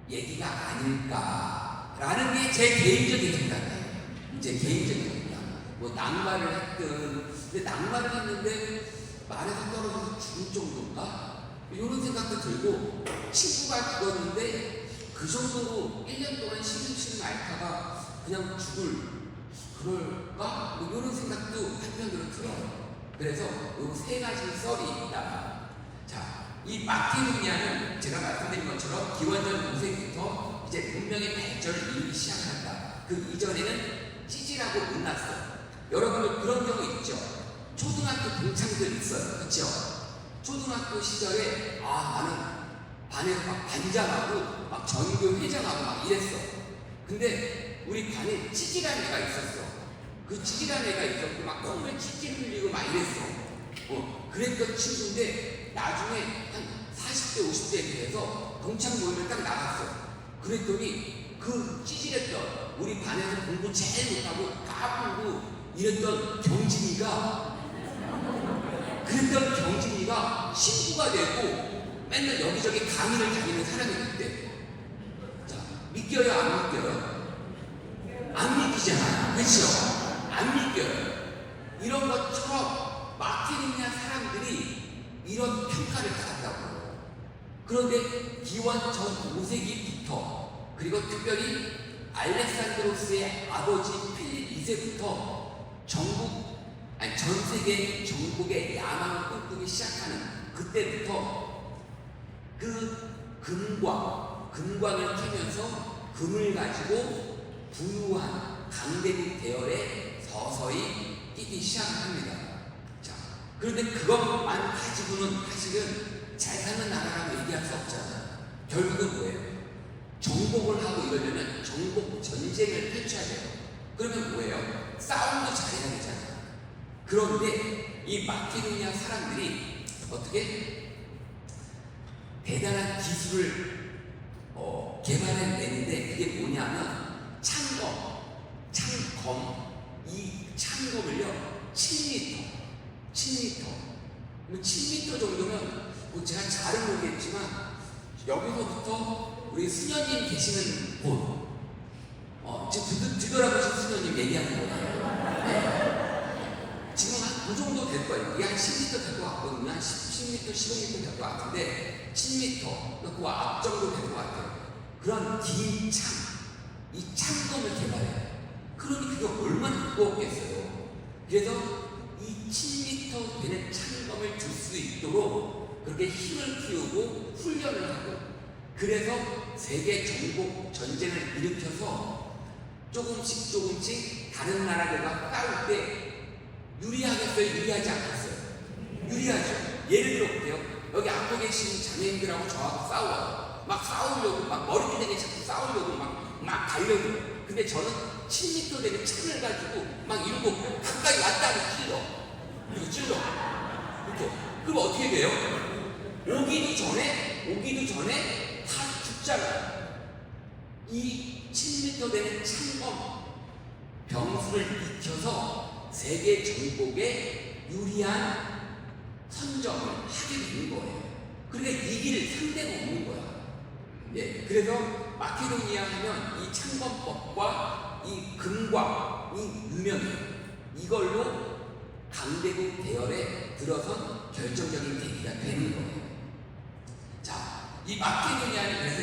얘기가 아닐까라는 게 제 개인적인 생각이에요. 제 개인적인 생각. 뭐 낙마를 했든, 근데 낙마를 했는데 말에서 떨어져서 죽을 정도인가? 이런 생각도 들고, 친구가 죽었는데 그 정도로 1년 동안 시름시름 앓다가 그냥 그럴까? 뭐 이런 생각도 한편으로 들어요. 그래서 이 세 가지 썰이 있다. 자, 이 마케도니아는 제가 말씀드린 것처럼 기원전 5세기부터 이제 문명의 발전을 이루기 시작한다. 그 이전에는 찌질하고 못났어요. 여러분들 그런 경우 있죠? 초등학교 동창들 있어요. 그렇죠? 초등학교 시절에 나는 반에서 막 반장하고 막 전교 회장하고 막 이랬어. 근데 우리 반에 찌질한 애가 있었어. 그 찌질한 애가 있었고 막 콧물 찌질 흘리고 막 이랬어. 그랬던 친구인데 나중에 한 40대 50대에 대해서 동창 모임을 딱 나갔어. 그랬더니 그 찌질했던 우리 반에서 공부 제일 못하고 까불고 이랬던 경진이가 신부가 되고 맨날 여기저기 강의를 다니는 사람이 있대. 자, 믿겨요? 안 믿겨요? 안 믿기잖아요. 그렇죠? 안 믿겨요. 이런 것처럼 마케도니아 사람들이 이런 평가를 받았다고요. 그런데 기원 전 5세기부터 그리고 특별히 알렉산드로스의 아버지 필립 2세부터 전 세계 정복의 야망을 꿈꾸기 시작하는 그때부터 그 금광을 캐면서 금을 가지고 부유한 강대국 대열에 서서히 뛰기 시작합니다. 자, 그런데 그것만 가지고는 사실은 잘 사는 나라라고 얘기할 수 없잖아요. 결국은 뭐예요? 정복을 하고 이러려면 정복 전쟁을 펼쳐야 돼요. 그러면 뭐예요? 싸움도 잘해야 되잖아요. 그런데 이 마케도니아 사람들이 어떻게 대단한 기술을 개발해내는데 그게 뭐냐면 이 창검을요 7m 정도면 뭐 제가 잘은 모르겠지만 여기서부터 우리 수녀님 계시는 곳 지금 뒤돌아보신 수녀님 얘기하는 거예요. 네. 지금 한 그 정도 될 거예요. 이게 한 10m 될 것 같거든요. 한 10m, 15m 될 것 같은데 7m, 그 앞 정도 될 것 같아요. 그런 긴 창, 이 창검을 개발해요. 그러니 그게 얼마나 무겁겠어요. 그래서 이 7m 되는 창검을 줄 수 있도록 그렇게 힘을 키우고 훈련을 하고, 그래서 세계 정복 전쟁을 일으켜서 조금씩 다른 나라들과 싸울 때 유리하겠어요? 유리하지 않겠어요? 유리하죠. 예를 들어 볼게요. 여기 앞에 계신 자매님들하고 저하고 싸워요. 막 싸우려고, 막 머리끼리 자꾸 싸우려고 막 달려들어요. 근데 저는 7m 되는 창을 가지고 막 이러고 가까이 왔다고 찔러. 그리고 찔러. 이렇게. 그럼 어떻게 돼요? 오기도 전에 다 죽잖아요. 이 7m 되는 창검 병수를 익혀서 세계 정복에 유리한 선점을 하게 되는 거예요. 그러니까 이길 상대가 없는 거야. 예, 그래서 마케도니아 하면 이 창검법과 이 금광이 유명해요. 이걸로 강대국 대열에 들어선 결정적인 계기가 되는 거예요. 자, 이 마케도니아는 그래서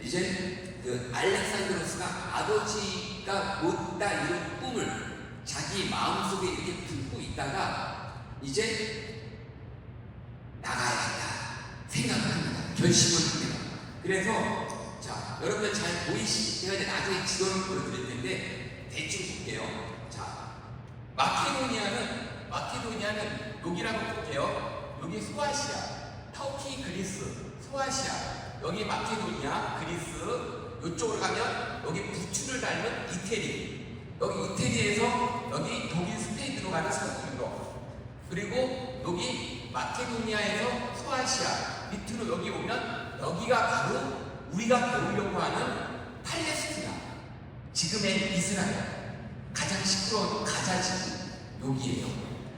이제 그 알렉산드로스가 아버지가 못다 이룬 꿈을 자기 마음속에 이렇게 품고 있다가 이제 나가야겠다 생각을 합니다. 결심을 합니다. 그래서 자, 여러분들 잘 보이시지? 제가 이제 나중에 지도를 보여드릴 텐데 대충 볼게요. 자, 마케도니아는 여기라고 볼게요. 여기 소아시아, 터키, 그리스, 소아시아, 여기 마케도니아, 그리스, 이쪽으로 가면 여기 부추를 닮은 이태리, 여기 이태리에서 여기 독일, 스페인으로 가는 서유럽, 그리고 여기 마케도니아에서 소아시아 밑으로 여기 오면 여기가 바로 우리가 배우려고 하는 팔레스티나, 지금의 이스라엘, 가장 시끄러운 가자 지구 여기에요.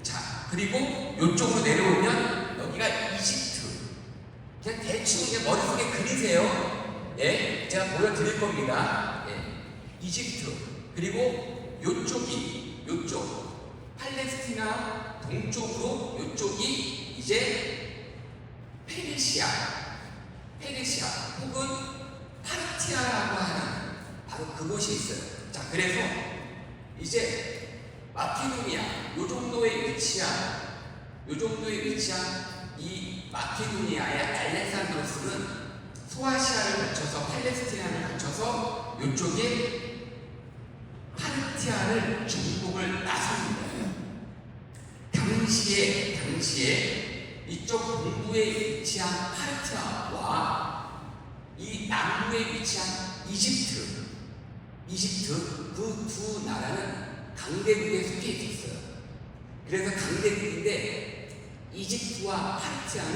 자, 그리고 이쪽으로 내려오면 여기가 이집트. 그냥 대충 이제 머릿속에 그리세요. 예, 제가 보여드릴 겁니다. 예, 이집트. 그리고 요쪽 팔레스티나 동쪽으로 요쪽이 이제 페르시아 혹은 파르티아라고 하는 바로 그곳이 있어요. 자, 그래서 이제 마케도니아 요 정도에 위치한 이 마케도니아의 알렉산드로스는 소아시아를 거쳐서 팔레스티나를 거쳐서 이쪽에 파르티아를 정복을 나선 거예요. 당시에 이쪽 동부에 위치한 파르티아와 이 남부에 위치한 이집트 그 두 나라는 강대국에 속해 있었어요. 그래서 강대국인데 이집트와 파르티아는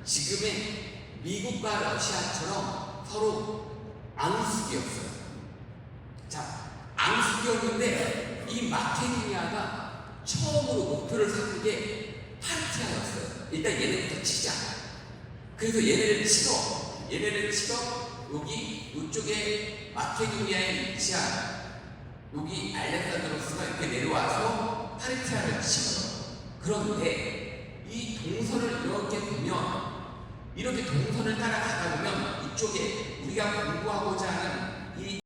지금의 미국과 러시아처럼 서로 앙숙이었어요. 자, 앙숙이었는데 이 마케도니아가 처음으로 목표를 삼은 게 파르티아였어요. 일단 얘네부터 치자. 그래서 얘네를 치러 여기 이쪽에 마케도니아에 위치한 여기 알렉산드로스가 이렇게 내려와서 파르티아를 치거든요. 그런데 이 동선을 이렇게 보면, 이렇게 동선을 따라가다 보면 이쪽에 우리가 공부하고자 하는 이